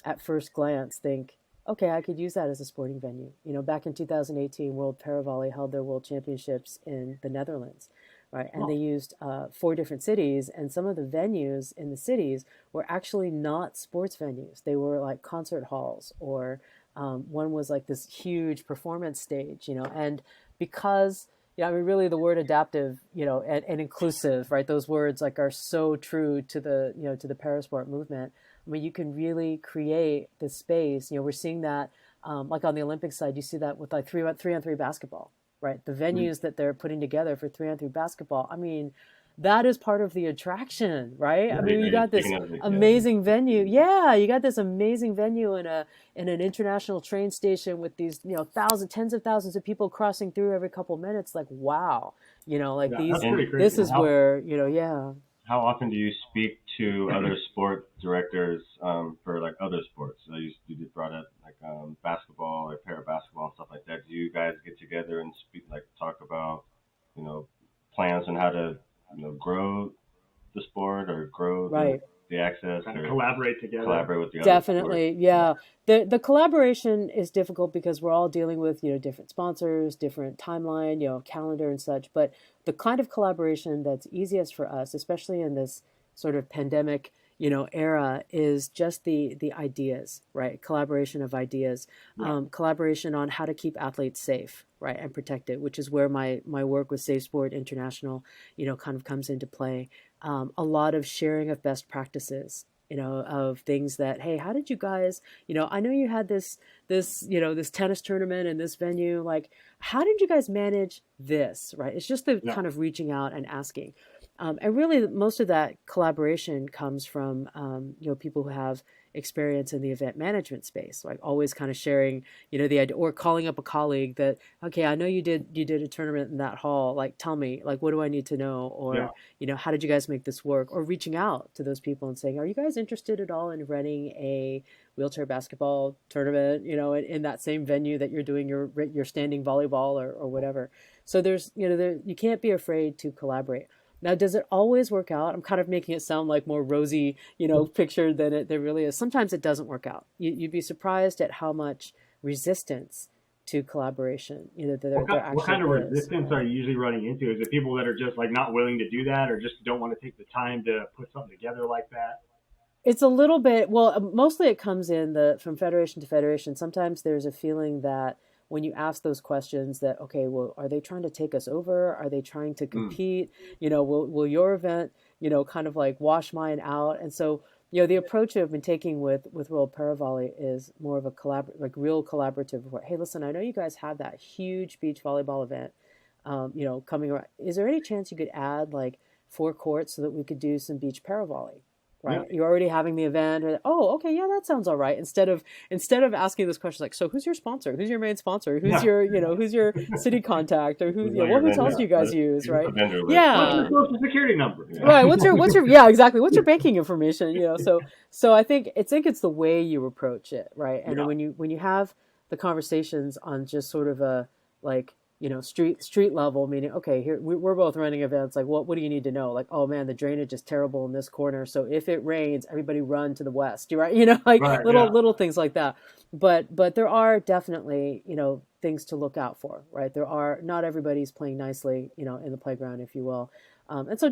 at first glance, think, okay, I could use that as a sporting venue. Back in 2018, World Paravolley held their World Championships in the Netherlands, right? And they Oh, used four different cities, and some of the venues in the cities were actually not sports venues. They were like concert halls, or one was like this huge performance stage, and because I mean, really, the word adaptive, and inclusive, right? Those words like are so true to the parasport movement. I mean, you can really create the space. We're seeing that, like on the Olympic side, you see that with like three on three basketball, right? The mhm. venues that they're putting together for 3-on-3 basketball. I mean, that is part of the attraction, right? I Yeah. mean, you got this Speaking of it, yeah. amazing venue. Yeah, you got this amazing venue in an international train station with these, tens of thousands of people crossing through every couple minutes. Like, wow, like Yeah, that's these. pretty And This crazy. is where, yeah. how often do you speak to other sport directors for like other sports? So you just brought up like basketball or para basketball and stuff like that. Do you guys get together and speak, like talk about you know plans on how to grow the sport or grow Right. the access Kind of or collaborate together. collaborate with the other sports? Definitely, yeah. The collaboration is difficult because we're all dealing with, different sponsors, different timeline, calendar and such. But the kind of collaboration that's easiest for us, especially in this sort of pandemic, era, is just the ideas, right? Collaboration of ideas, Yeah. collaboration on how to keep athletes safe, right, and protected, which is where my work with Safe Sport International, kind of comes into play. A lot of sharing of best practices, of things that, hey, how did you guys, I know you had this tennis tournament in this venue. Like, how did you guys manage this? Right. It's just the Yeah. kind of reaching out and asking. And really, most of that collaboration comes from, people who have experience in the event management space, like always kind of sharing, the idea, or calling up a colleague that, okay, I know you did a tournament in that hall, like tell me, like what do I need to know, Yeah. or how did you guys make this work, or reaching out to those people and saying, are you guys interested at all in running a wheelchair basketball tournament, in that same venue that you're doing your standing volleyball or whatever. So there's, you can't be afraid to collaborate. Now, does it always work out? I'm kind of making it sound like more rosy, picture than it there really is. Sometimes it doesn't work out. You'd be surprised at how much resistance to collaboration, there actually What kind of is. resistance are you usually running into? Is it people that are just like not willing to do that, or just don't want to take the time to put something together like that? It's a little bit, well, mostly it comes in from federation to federation. Sometimes there's a feeling that when you ask those questions that, okay, well, are they trying to take us over? Are they trying to compete? Will your event, kind of like wash mine out? And so, the approach I've been taking with World Paravolley is more of a real collaborative report. Hey, listen, I know you guys have that huge beach volleyball event, coming around. Is there any chance you could add like 4 courts so that we could do some beach paravolley? Right. Yeah. You're already having the event. Oh, okay. Yeah, that sounds all right. Instead of asking those questions like, so who's your sponsor? Who's your main sponsor? Who's your, who's your city contact, or what hotels do you guys use? Right. Yeah. What's your social security number? Yeah. Right. What's your, yeah, exactly. What's your banking information? So I think it's the way you approach it. Right. And when you have the conversations on just sort of a, like, street level, meaning, okay, here we're both running events. Like, what do you need to know? Like, oh man, the drainage is terrible in this corner. So if it rains, everybody run to the west. Right? Like little things like that. But there are definitely, things to look out for, right? Not everybody's playing nicely, in the playground, if you will. And so,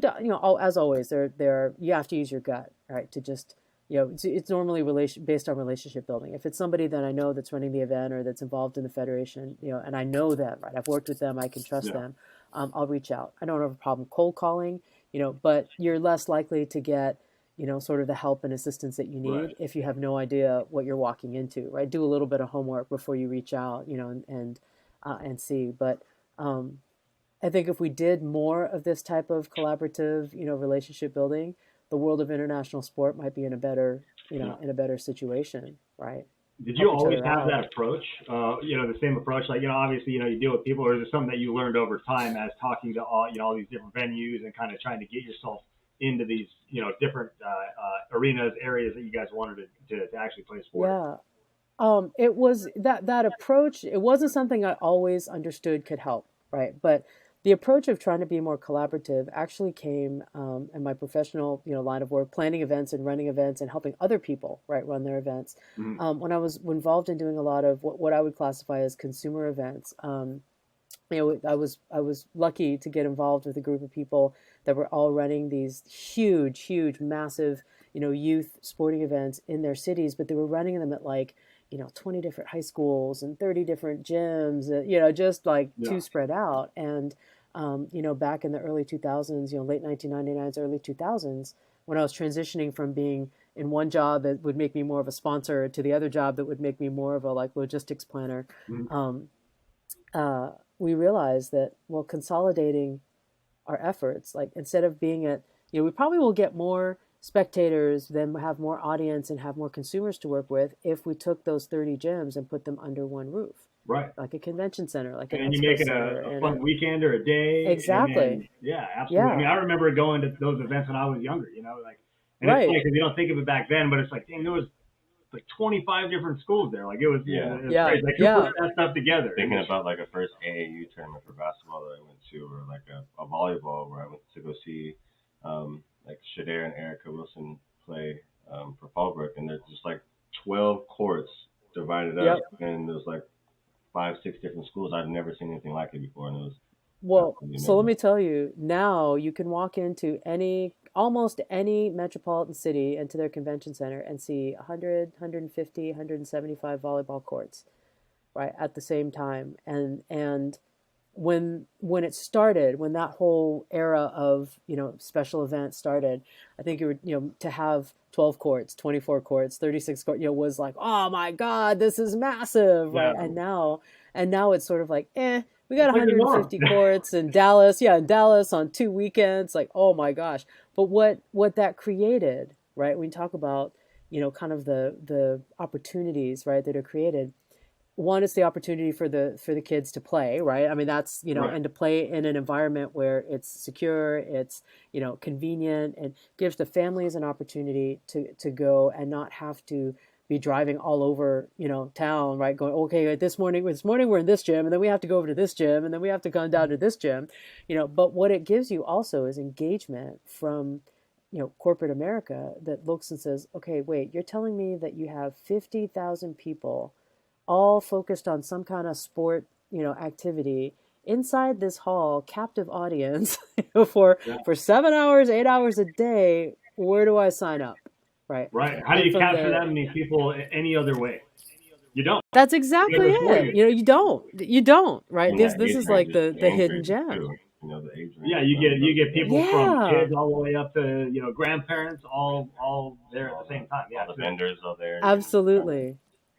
as always, you have to use your gut, right? To just, it's normally based on relationship building. If it's somebody that I know that's running the event or that's involved in the federation, and I know them, right? I've worked with them, I can trust them. I'll reach out. I don't have a problem cold calling, but you're less likely to get, sort of the help and assistance that you need if you have no idea what you're walking into, right? Do a little bit of homework before you reach out, and see. But I think if we did more of this type of collaborative, relationship building, the world of international sport might be in a better, in a better situation, right? Did you always have that approach? The same approach, like, obviously, you deal with people, or is it something that you learned over time as talking to all these different venues and kind of trying to get yourself into these, different arenas, areas that you guys wanted to actually play sport? Yeah. It was that approach. It wasn't something I always understood could help, right? But the approach of trying to be more collaborative actually came in my professional, line of work, planning events and running events and helping other people, right, run their events. Mm-hmm. When I was involved in doing a lot of what I would classify as consumer events, I was lucky to get involved with a group of people that were all running these huge, massive, youth sporting events in their cities, but they were running them at like, 20 different high schools and 30 different gyms, just like too spread out. And, back in the early 2000s, late 1999s, early 2000s, when I was transitioning from being in one job that would make me more of a sponsor to the other job that would make me more of a like logistics planner, we realized that, well, consolidating our efforts, like instead of being at, we probably will get more spectators, then have more audience and have more consumers to work with if we took those 30 gyms and put them under one roof. Right. Like a convention center, like and you make it a fun weekend or a day. Exactly. Yeah, absolutely. Yeah. I mean, I remember going to those events when I was younger, and it's funny because you don't think of it back then, but it's like, dang, there was like 25 different schools there. Like it was, it was crazy. Like who put that stuff together? Thinking about like a first AAU tournament for basketball that I went to, or like a volleyball where I went to go see like Shader and Erica Wilson play for Fallbrook, and there's just like 12 courts divided up, and there's like 5-6 different schools. I've never seen anything like it before, and it was so let me tell you, now you can walk into almost any metropolitan city into their convention center and see 100, 150, 175 volleyball courts, right, at the same time. And when it started, when that whole era of, special events started, I think to have 12 courts, 24 courts, 36 courts, was like, oh my God, this is massive, right? And now it's sort of like, we got 150 courts in Dallas, on 2 weekends, like, oh my gosh. But what that created, right? When you talk about, kind of the opportunities, right, that are created. One is the opportunity for the kids to play, right? I mean, that's, Right. and to play in an environment where it's secure, it's, convenient, and gives the families an opportunity to go and not have to be driving all over, town, right? Going, okay, this morning we're in this gym, and then we have to go over to this gym, and then we have to come down to this gym, but what it gives you also is engagement from, corporate America that looks and says, okay, wait, you're telling me that you have 50,000 people all focused on some kind of sport, activity inside this hall, captive audience, for Yeah. 7 hours, 8 hours a day. Where do I sign up? Right. Right. How do And you from capture that many people any other way? You don't. that's Like exactly before it. you. You don't, right? And This that this age is range like is the the age hidden ranges gem. too. The age range. Yeah, you get people from Yeah, kids all the way up to grandparents, all there at the same time. Yeah, all the vendors are there. You can kind of absolutely.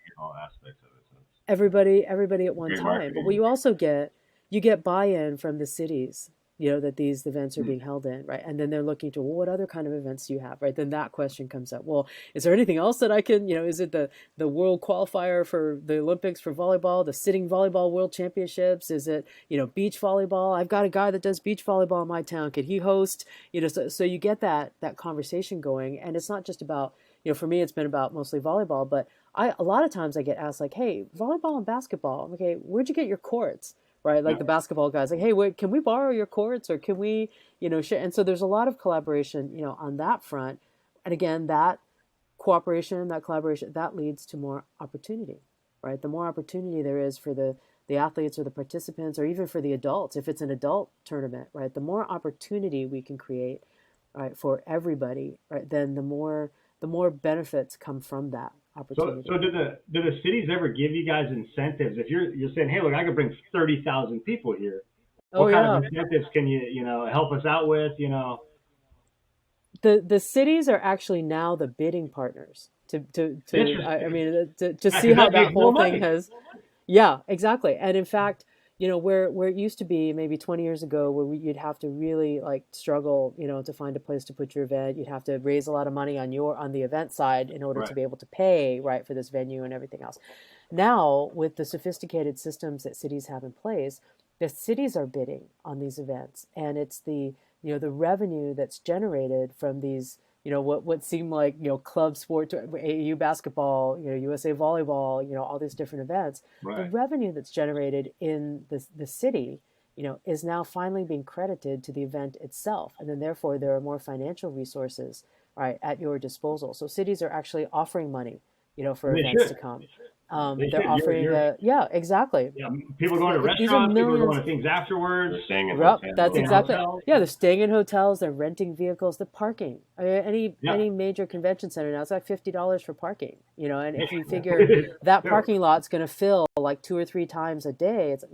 get all aspects of it. So Everybody at one great time. But what marketing. you also get, you get buy-in from the cities, that these events are being held in, right? And then they're looking to, well, what other kind of events do you have, right? Then that question comes up. Well, is there anything else that I can, is it the world qualifier for the Olympics for volleyball, the sitting volleyball world championships? Is it, beach volleyball? I've got a guy that does beach volleyball in my town. Could he host? So you get that conversation going, and it's not just about, for me, it's been about mostly volleyball, but a lot of times I get asked like, "Hey, volleyball and basketball. Okay, where'd you get your courts?" Right? Like yeah, the basketball guys, like, "Hey, wait, can we borrow your courts, or can we, share?" And so there's a lot of collaboration, on that front. And again, that cooperation, that collaboration, that leads to more opportunity, right? The more opportunity there is for the athletes or the participants, or even for the adults, if it's an adult tournament, right? The more opportunity we can create, right, for everybody, right? Then the more benefits come from that So opportunity. do the cities ever give you guys incentives if you're saying, hey, look, I could bring 30,000 people here? Oh What kind of yeah, incentives can you help us out with? the cities are actually now the bidding partners I Interesting. mean, to Yeah, see because how that that makes more whole thing money. has. Yeah, exactly. And in fact, where it used to be maybe 20 years ago, where you'd have to really like struggle, to find a place to put your event. You'd have to raise a lot of money on the event side in order to Right. be able to pay, right, for this venue and everything else. Now, with the sophisticated systems that cities have in place, the cities are bidding on these events, and it's the revenue that's generated from these, what seem like, club sport, AAU basketball, USA volleyball, all these different events. The Right. revenue that's generated in the city, is now finally being credited to the event itself, and then therefore there are more financial resources, right, at your disposal. So cities are actually offering money, for And they events to should. come. They They're should. offering yeah, exactly. Yeah, people going to These are restaurants, people are going millions. to things afterwards, They're staying in Yep, that's staying in hotels. exactly. hotels. Yeah, they're staying in hotels. They're renting vehicles. The parking. I mean, any Yeah. any major convention center now, it's like $50 for parking. And if you figure that Sure. parking lot's going to fill like 2 or 3 times a day, it's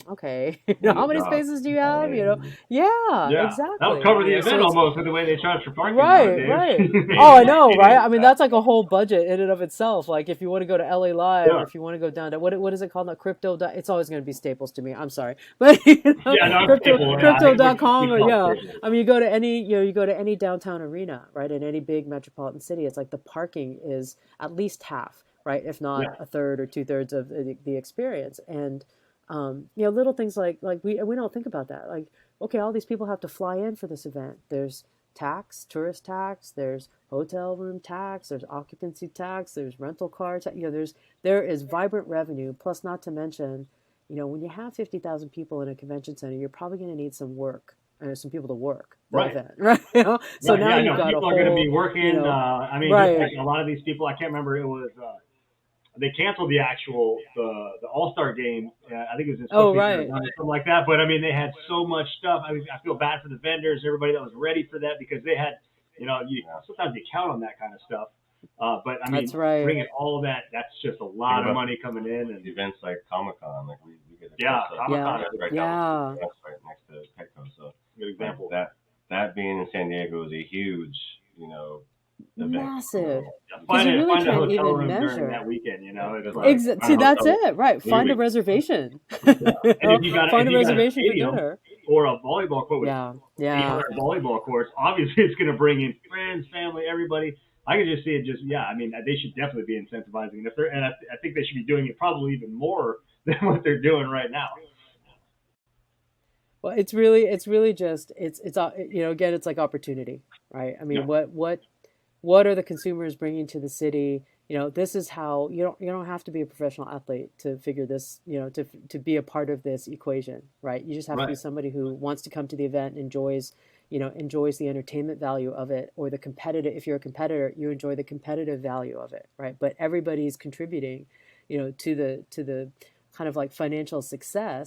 okay. Oh How my many God. spaces do you have? And Yeah, Yeah. That'll exactly. cover the event So it's almost with the way they charge for parking right, nowadays. right. Oh, I stadium, know, right? stadium I mean, stuff. that's like a whole budget in and of itself. Like, if you want to go to LA Live, or Yeah. if you want to go down to what is it called? Not crypto. It's always going to be Staples to me. I'm sorry, but Yeah, no, it's crypto Staple. Yeah, I think crypto.com, we or call it yeah. Staple. I mean, you go to any downtown arena, right? In any big metropolitan city, it's like the parking is at least half, right? If not Yeah. a third or two-thirds of the experience. And little things like we don't think about that. Like, okay, all these people have to fly in for this event. There's tourist tax, there's hotel room tax, there's occupancy tax, there's rental car tax. There is vibrant revenue. Plus, not to mention, when you have 50,000 people in a convention center, you're probably going to need some people to work the Right. event, right? So Right. now Yeah. you've No, got a people are going to be whole, working. I mean, just right. like a lot of these people, I can't remember. It was they canceled the actual the All Star game. I think it was supposed Oh, to be right. or something like that. But I mean, they had so much stuff. I feel bad for the vendors, everybody that was ready for that because they had, Yeah. sometimes you count on that kind of stuff. But I That's mean, right. bringing all of that, that's just a Think lot of about money coming in. And events like Comic Con. Like we get a yeah, close up. Comic Yeah, Con That's is right down the street yeah. from us, right next to Petco. So a good like example. that being in San Diego is a huge, event. Massive. Yeah, Because you really find a can't hotel even room during measure. that weekend. It's like Right. Find See, a that's hotel it, right? 3 Find a weeks. reservation. yeah. And if Find a you got a reservation for stadium dinner. or a volleyball court with Yeah, yeah. 800 volleyball courts, obviously it's going to bring in friends, family, everybody. I can just see it. Just yeah, I mean, they should definitely be incentivizing, and if they're, and I think they should be doing it probably even more than what they're doing right now. Well, it's really just you know, again, it's like opportunity, right? I mean, Yeah, what are the consumers bringing to the city? You know, this is how you don't have to be a professional athlete to figure this, you know, to be a part of this equation, right? You just have to be right. somebody who wants to come to the event, enjoys, you know, enjoys the entertainment value of it, or the competitive. If you're a competitor, you enjoy the competitive value of it, right? But everybody's contributing, you know, to the kind of like financial success,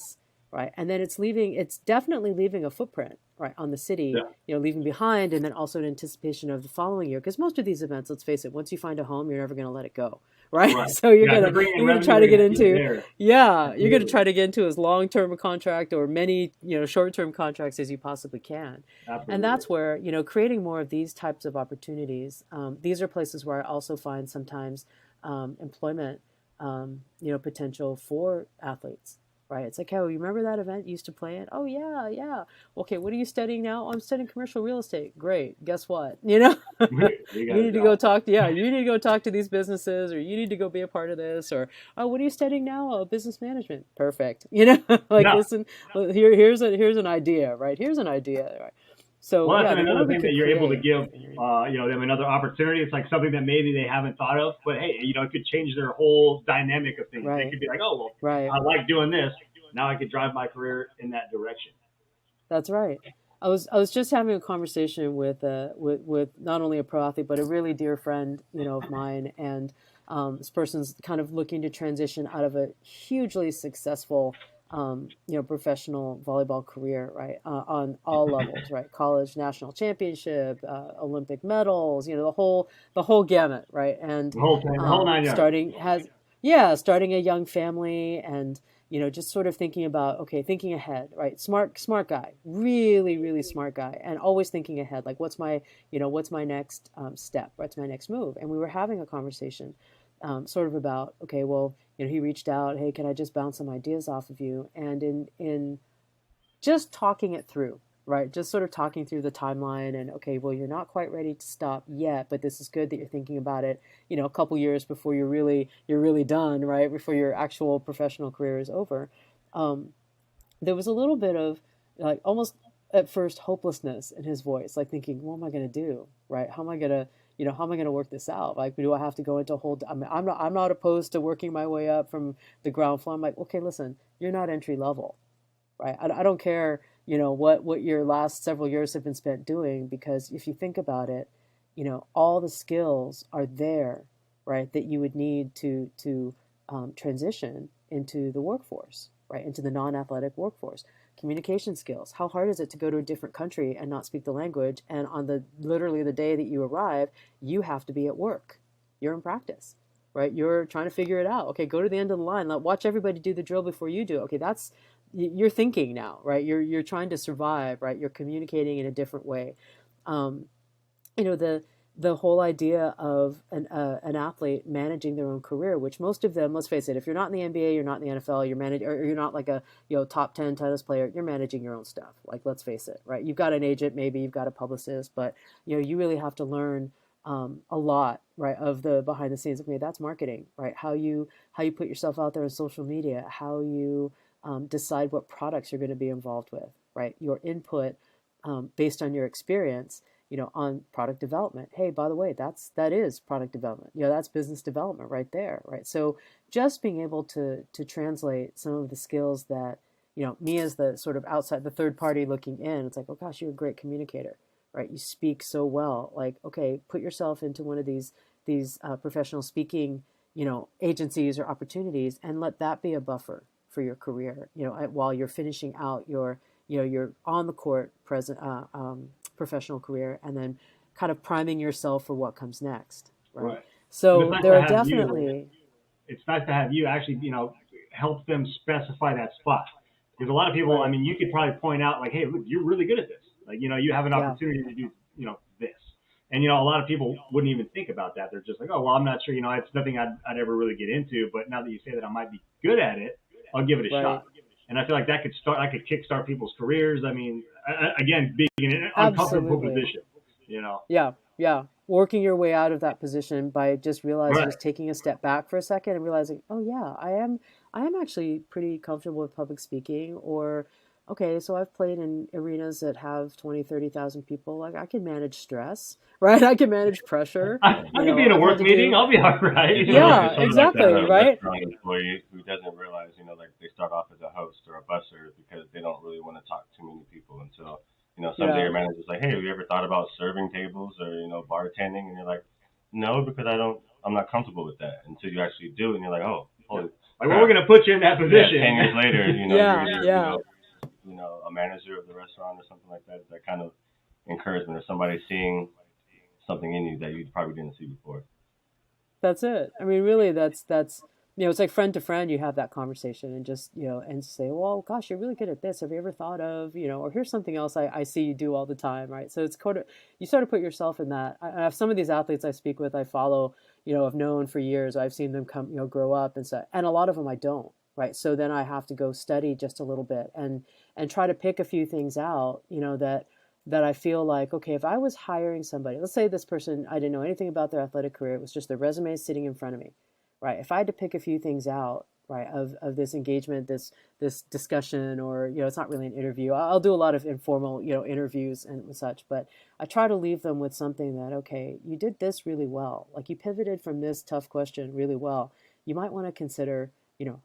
right? And then it's definitely leaving a footprint, right, on the city, Yeah, you know, leaving behind, and then also in anticipation of the following year. Because most of these events, let's face it, once you find a home, you're never going to let it go, right? right. So Yeah, they're bringing in you're gonna revenue. try They're to get going to keep it into, there. yeah, you're gonna Absolutely, try to get into as long term a contract or many, you know, short term contracts as you possibly can. And absolutely. that's where, you know, creating more of these types of opportunities. These are places where I also find sometimes employment, you know, potential for athletes. Right. It's like, oh, you remember that event you used to play in? Oh, yeah, yeah. Okay, what are you studying now? Oh, I'm studying commercial real estate. Great. Guess what? You know, You got you a need to go job. talk to, yeah, you need to go talk to these businesses, or you need to go be a part of this, or, oh, what are you studying now? Oh, business management. Perfect. You know, like, No. listen, here's an idea, right? Here's an idea, right? So, Well, that's yeah, the more another we thing that could you're able to create. give, them another opportunity. It's like something that maybe they haven't thought of, but hey, it could change their whole dynamic of things. They Right, could be like, oh, well, right. I like doing this. Now I could drive my career in that direction. That's right. I was just having a conversation with not only a pro athlete but a really dear friend, you know, of mine, and this person's kind of looking to transition out of a hugely successful, you know, professional volleyball career, right, on all levels, right, college national championship, Olympic medals, you know, the whole gamut, right, and The whole thing, the whole 9 yards. starting has yeah, starting a young family, and you know, just sort of thinking about, okay, thinking ahead, right? Smart guy, really really smart guy, and always thinking ahead, like what's my, you know, what's my next step, what's my next move. And we were having a conversation, sort of about, okay, well, you know, he reached out, hey, can I just bounce some ideas off of you? And in just talking it through, right? Just sort of talking through the timeline, and okay, well, you're not quite ready to stop yet, but this is good that you're thinking about it, you know, a couple years before you're really done, right? Before your actual professional career is over. Um, there was a little bit of, like, almost at first hopelessness in his voice, like thinking, what am I going to do, right? How am I going to, you know, how am I going to work this out? Like, do I have to go into a whole? I mean, I'm not opposed to working my way up from the ground floor. I'm like, okay, listen, you're not entry level, right? I don't care, you know, what your last several years have been spent doing, because if you think about it, you know, all the skills are there, right, that you would need to transition into the workforce, right, into the non-athletic workforce. Communication skills. How hard is it to go to a different country and not speak the language? And on the literally the day that you arrive, you have to be at work. You're in practice, right? You're trying to figure it out. Okay, go to the end of the line. Watch everybody do the drill before you do. Okay, that's you're thinking now, right? You're trying to survive, right? You're communicating in a different way. Um, you know, the whole idea of an athlete managing their own career, which most of them, let's face it, if you're not in the NBA, you're not in the NFL, you're managing, or you're not like a, you know, top 10 tennis player, you're managing your own stuff. Like, let's face it, right? You've got an agent, maybe you've got a publicist, but you know, you really have to learn a lot, right, of the behind the scenes. Okay, that's marketing, right? How you put yourself out there on social media, how you decide what products you're going to be involved with, right? Your input, based on your experience, you know, on product development. Hey, by the way, that is product development. You know, that's business development right there, right? So just being able to translate some of the skills that, you know, me as the sort of outside, the third party looking in, it's like, oh gosh, you're a great communicator, right? You speak so well. Like, okay, put yourself into one of these professional speaking, you know, agencies or opportunities, and let that be a buffer for your career. You know, while you're finishing out your, you know, your on the court present professional career, and then kind of priming yourself for what comes next, right? Right. And it's So nice there to are have you. definitely, It's nice to have you actually, help them specify that spot. Because a lot of people, I right, mean, you could probably point out like, hey, look, you're really good at this. Like, you have an yeah, opportunity to do, this. And a lot of people wouldn't even think about that. They're just like, oh, well, I'm not sure. It's nothing I'd ever really get into. But now that you say that I might be good at it, I'll give it a right, shot. And I feel like I could kickstart people's careers. I mean, again, being in an uncomfortable absolutely, position. yeah, yeah. working your way out of that position by just realizing, Right. just taking a step back for a second and realizing, oh yeah, I am actually pretty comfortable with public speaking. Or okay, so I've played in arenas that have 20, 30,000 people. Like I can manage stress, right? I can manage pressure. I could be in a I've had work to meeting. do, I'll be all right. It's You know? almost, yeah, it's almost like that exactly, right? restaurant employee who doesn't realize, like they start off as a host or a busser because they don't really want to talk to many people until, someday Yeah. your manager's like, hey, have you ever thought about serving tables or, bartending? And you're like, no, because I'm not comfortable with that until you actually do it. And you're like, oh, holy Like, well, we're crap. gonna put you in that Yeah, position. 10 years later, you're Yeah, either, yeah. a manager of the restaurant or something like that. It's that kind of encouragement or somebody seeing something in you that you probably didn't see before. That's it. I mean, really, that's it's like friend to friend. You have that conversation and just and say, well, gosh, you're really good at this. Have you ever thought of or here's something else I see you do all the time, right? So it's kind of you sort of put yourself in that. I have some of these athletes I speak with, I follow, I've known for years. I've seen them come, grow up and so, and a lot of them I don't, right? So then I have to go study just a little bit and try to pick a few things out, that I feel like, okay, if I was hiring somebody, let's say this person, I didn't know anything about their athletic career, it was just their resume sitting in front of me, right? If I had to pick a few things out, right, of this engagement, this discussion, or, it's not really an interview. I'll do a lot of informal, interviews and such, but I try to leave them with something that, okay, you did this really well. Like you pivoted from this tough question really well. You might want to consider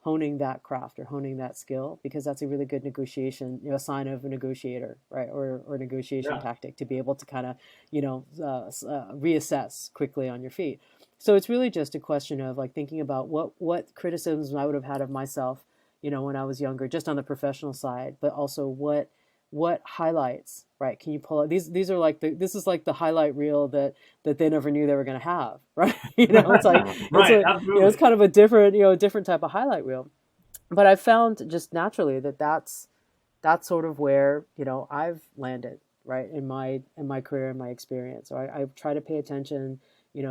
honing that craft or honing that skill, because that's a really good negotiation, a sign of a negotiator, right? Or negotiation Yeah. tactic to be able to kind of, reassess quickly on your feet. So it's really just a question of like thinking about what criticisms I would have had of myself, when I was younger, just on the professional side, but also what highlights, right? Can you pull out these are like this is like the highlight reel that they never knew they were going to have, right? It's like Right. it's Absolutely. it's kind of a different type of highlight reel. But I found just naturally that's sort of where I've landed, right, in my career and my experience. So I try to pay attention,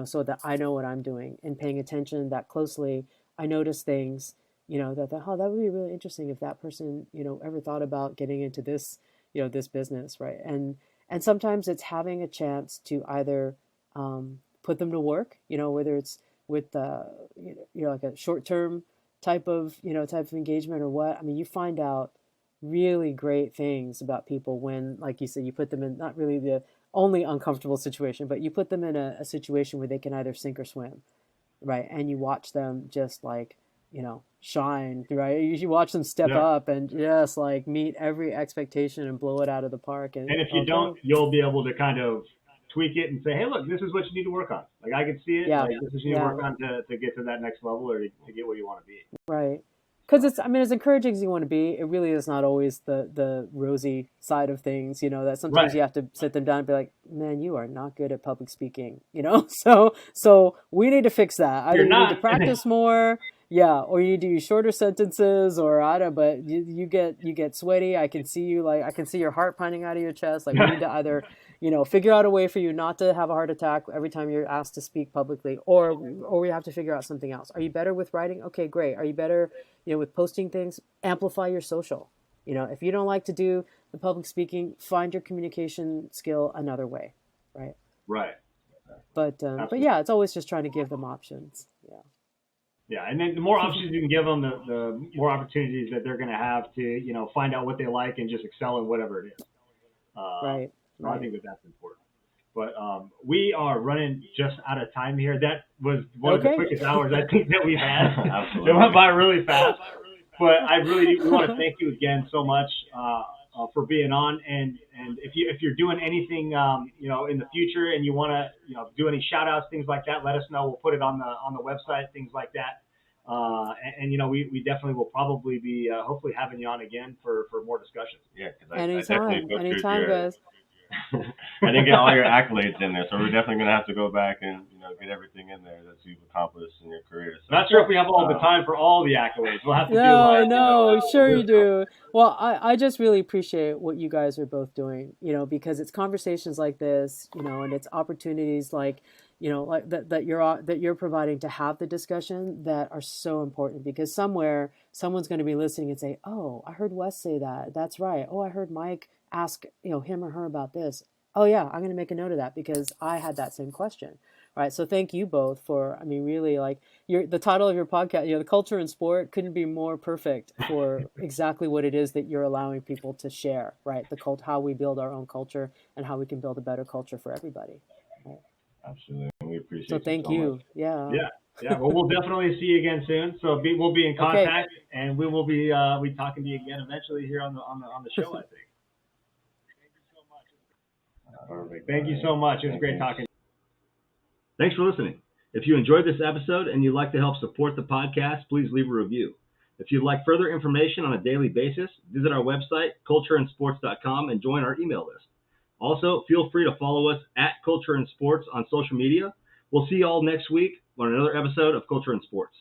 so that I know what I'm doing, and paying attention that closely, I notice things, that would be really interesting if that person ever thought about getting into this this business, right? And sometimes it's having a chance to either put them to work, whether it's with like a short term type of engagement or what. I mean, you find out really great things about people when, like you said, you put them in not really the only uncomfortable situation, but you put them in a situation where they can either sink or swim, right? And you watch them just like, shine, right? You watch them step Yeah. up and just like meet every expectation and blow it out of the park. And And if you don't, okay, you'll be able to kind of tweak it and say, hey, look, this is what you need to work on. Like I can see it. yeah, Like this is what you need to yeah, work on to get to that next level or to get where you want to be. right. Because So I mean, as encouraging as you want to be, it really is not always the rosy side of things. That sometimes right. you have to sit them down and be like, "Man, you are not good at public speaking." So we need to fix that. Either You're you need to not. practice more, yeah, or you need to use shorter sentences, or I don't. But you get sweaty. I can see you, like I can see your heart pounding out of your chest. Like we need to either figure out a way for you not to have a heart attack every time you're asked to speak publicly, or we have to figure out something else. Are you better with writing? Okay, great. Are you better with posting things? Amplify your social. If you don't like to do the public speaking, find your communication skill another way, right? Right. But Absolutely. yeah, it's always just trying to give them options. Yeah. Yeah, and then the more options you can give them, the more opportunities that they're going to have to, find out what they like and just excel in whatever it is. Right. So I Right. think that's important. But we are running just out of time here. That was one of the Okay. quickest hours I think that we've had. Absolutely. It went by really fast. But I really we want to thank you again so much for being on. And if you're doing anything in the future and you want to do any shout outs, things like that, let us know. We'll put it on the website, things like that. We definitely will probably be hopefully having you on again for more discussions. Yeah, because I definitely Anytime. butchered Anytime, your. guys. I didn't get all your accolades in there, so we're definitely gonna have to go back and get everything in there that you've accomplished in your career. So, Not sure if we have all the time for all the accolades. We'll have to do No, like no, sure you do. Well, I just really appreciate what you guys are both doing, because it's conversations like this, and it's opportunities like, like that you're providing to have the discussion that are so important, because somewhere someone's going to be listening and say, "Oh, I heard Wes say that. That's right. Oh, I heard Mike ask, him or her about this. Oh yeah, I'm going to make a note of that because I had that same question. Right. So thank you both for, I mean, really like the title of your podcast, the culture and sport couldn't be more perfect for exactly what it is that you're allowing people to share, right? How we build our own culture and how we can build a better culture for everybody. Right. Absolutely. We So appreciate you thank so much. you. Yeah. Yeah. Yeah. Well, we'll definitely see you again soon. So we'll be in Okay. contact, and we will be talking to you again eventually here on the show. I think. Perfect. Thank you so much. It was great talking. Thanks for listening. If you enjoyed this episode and you'd like to help support the podcast, please leave a review. If you'd like further information on a daily basis, visit our website, cultureandsports.com, and join our email list. Also, feel free to follow us at Culture and Sports on social media. We'll see you all next week on another episode of Culture and Sports.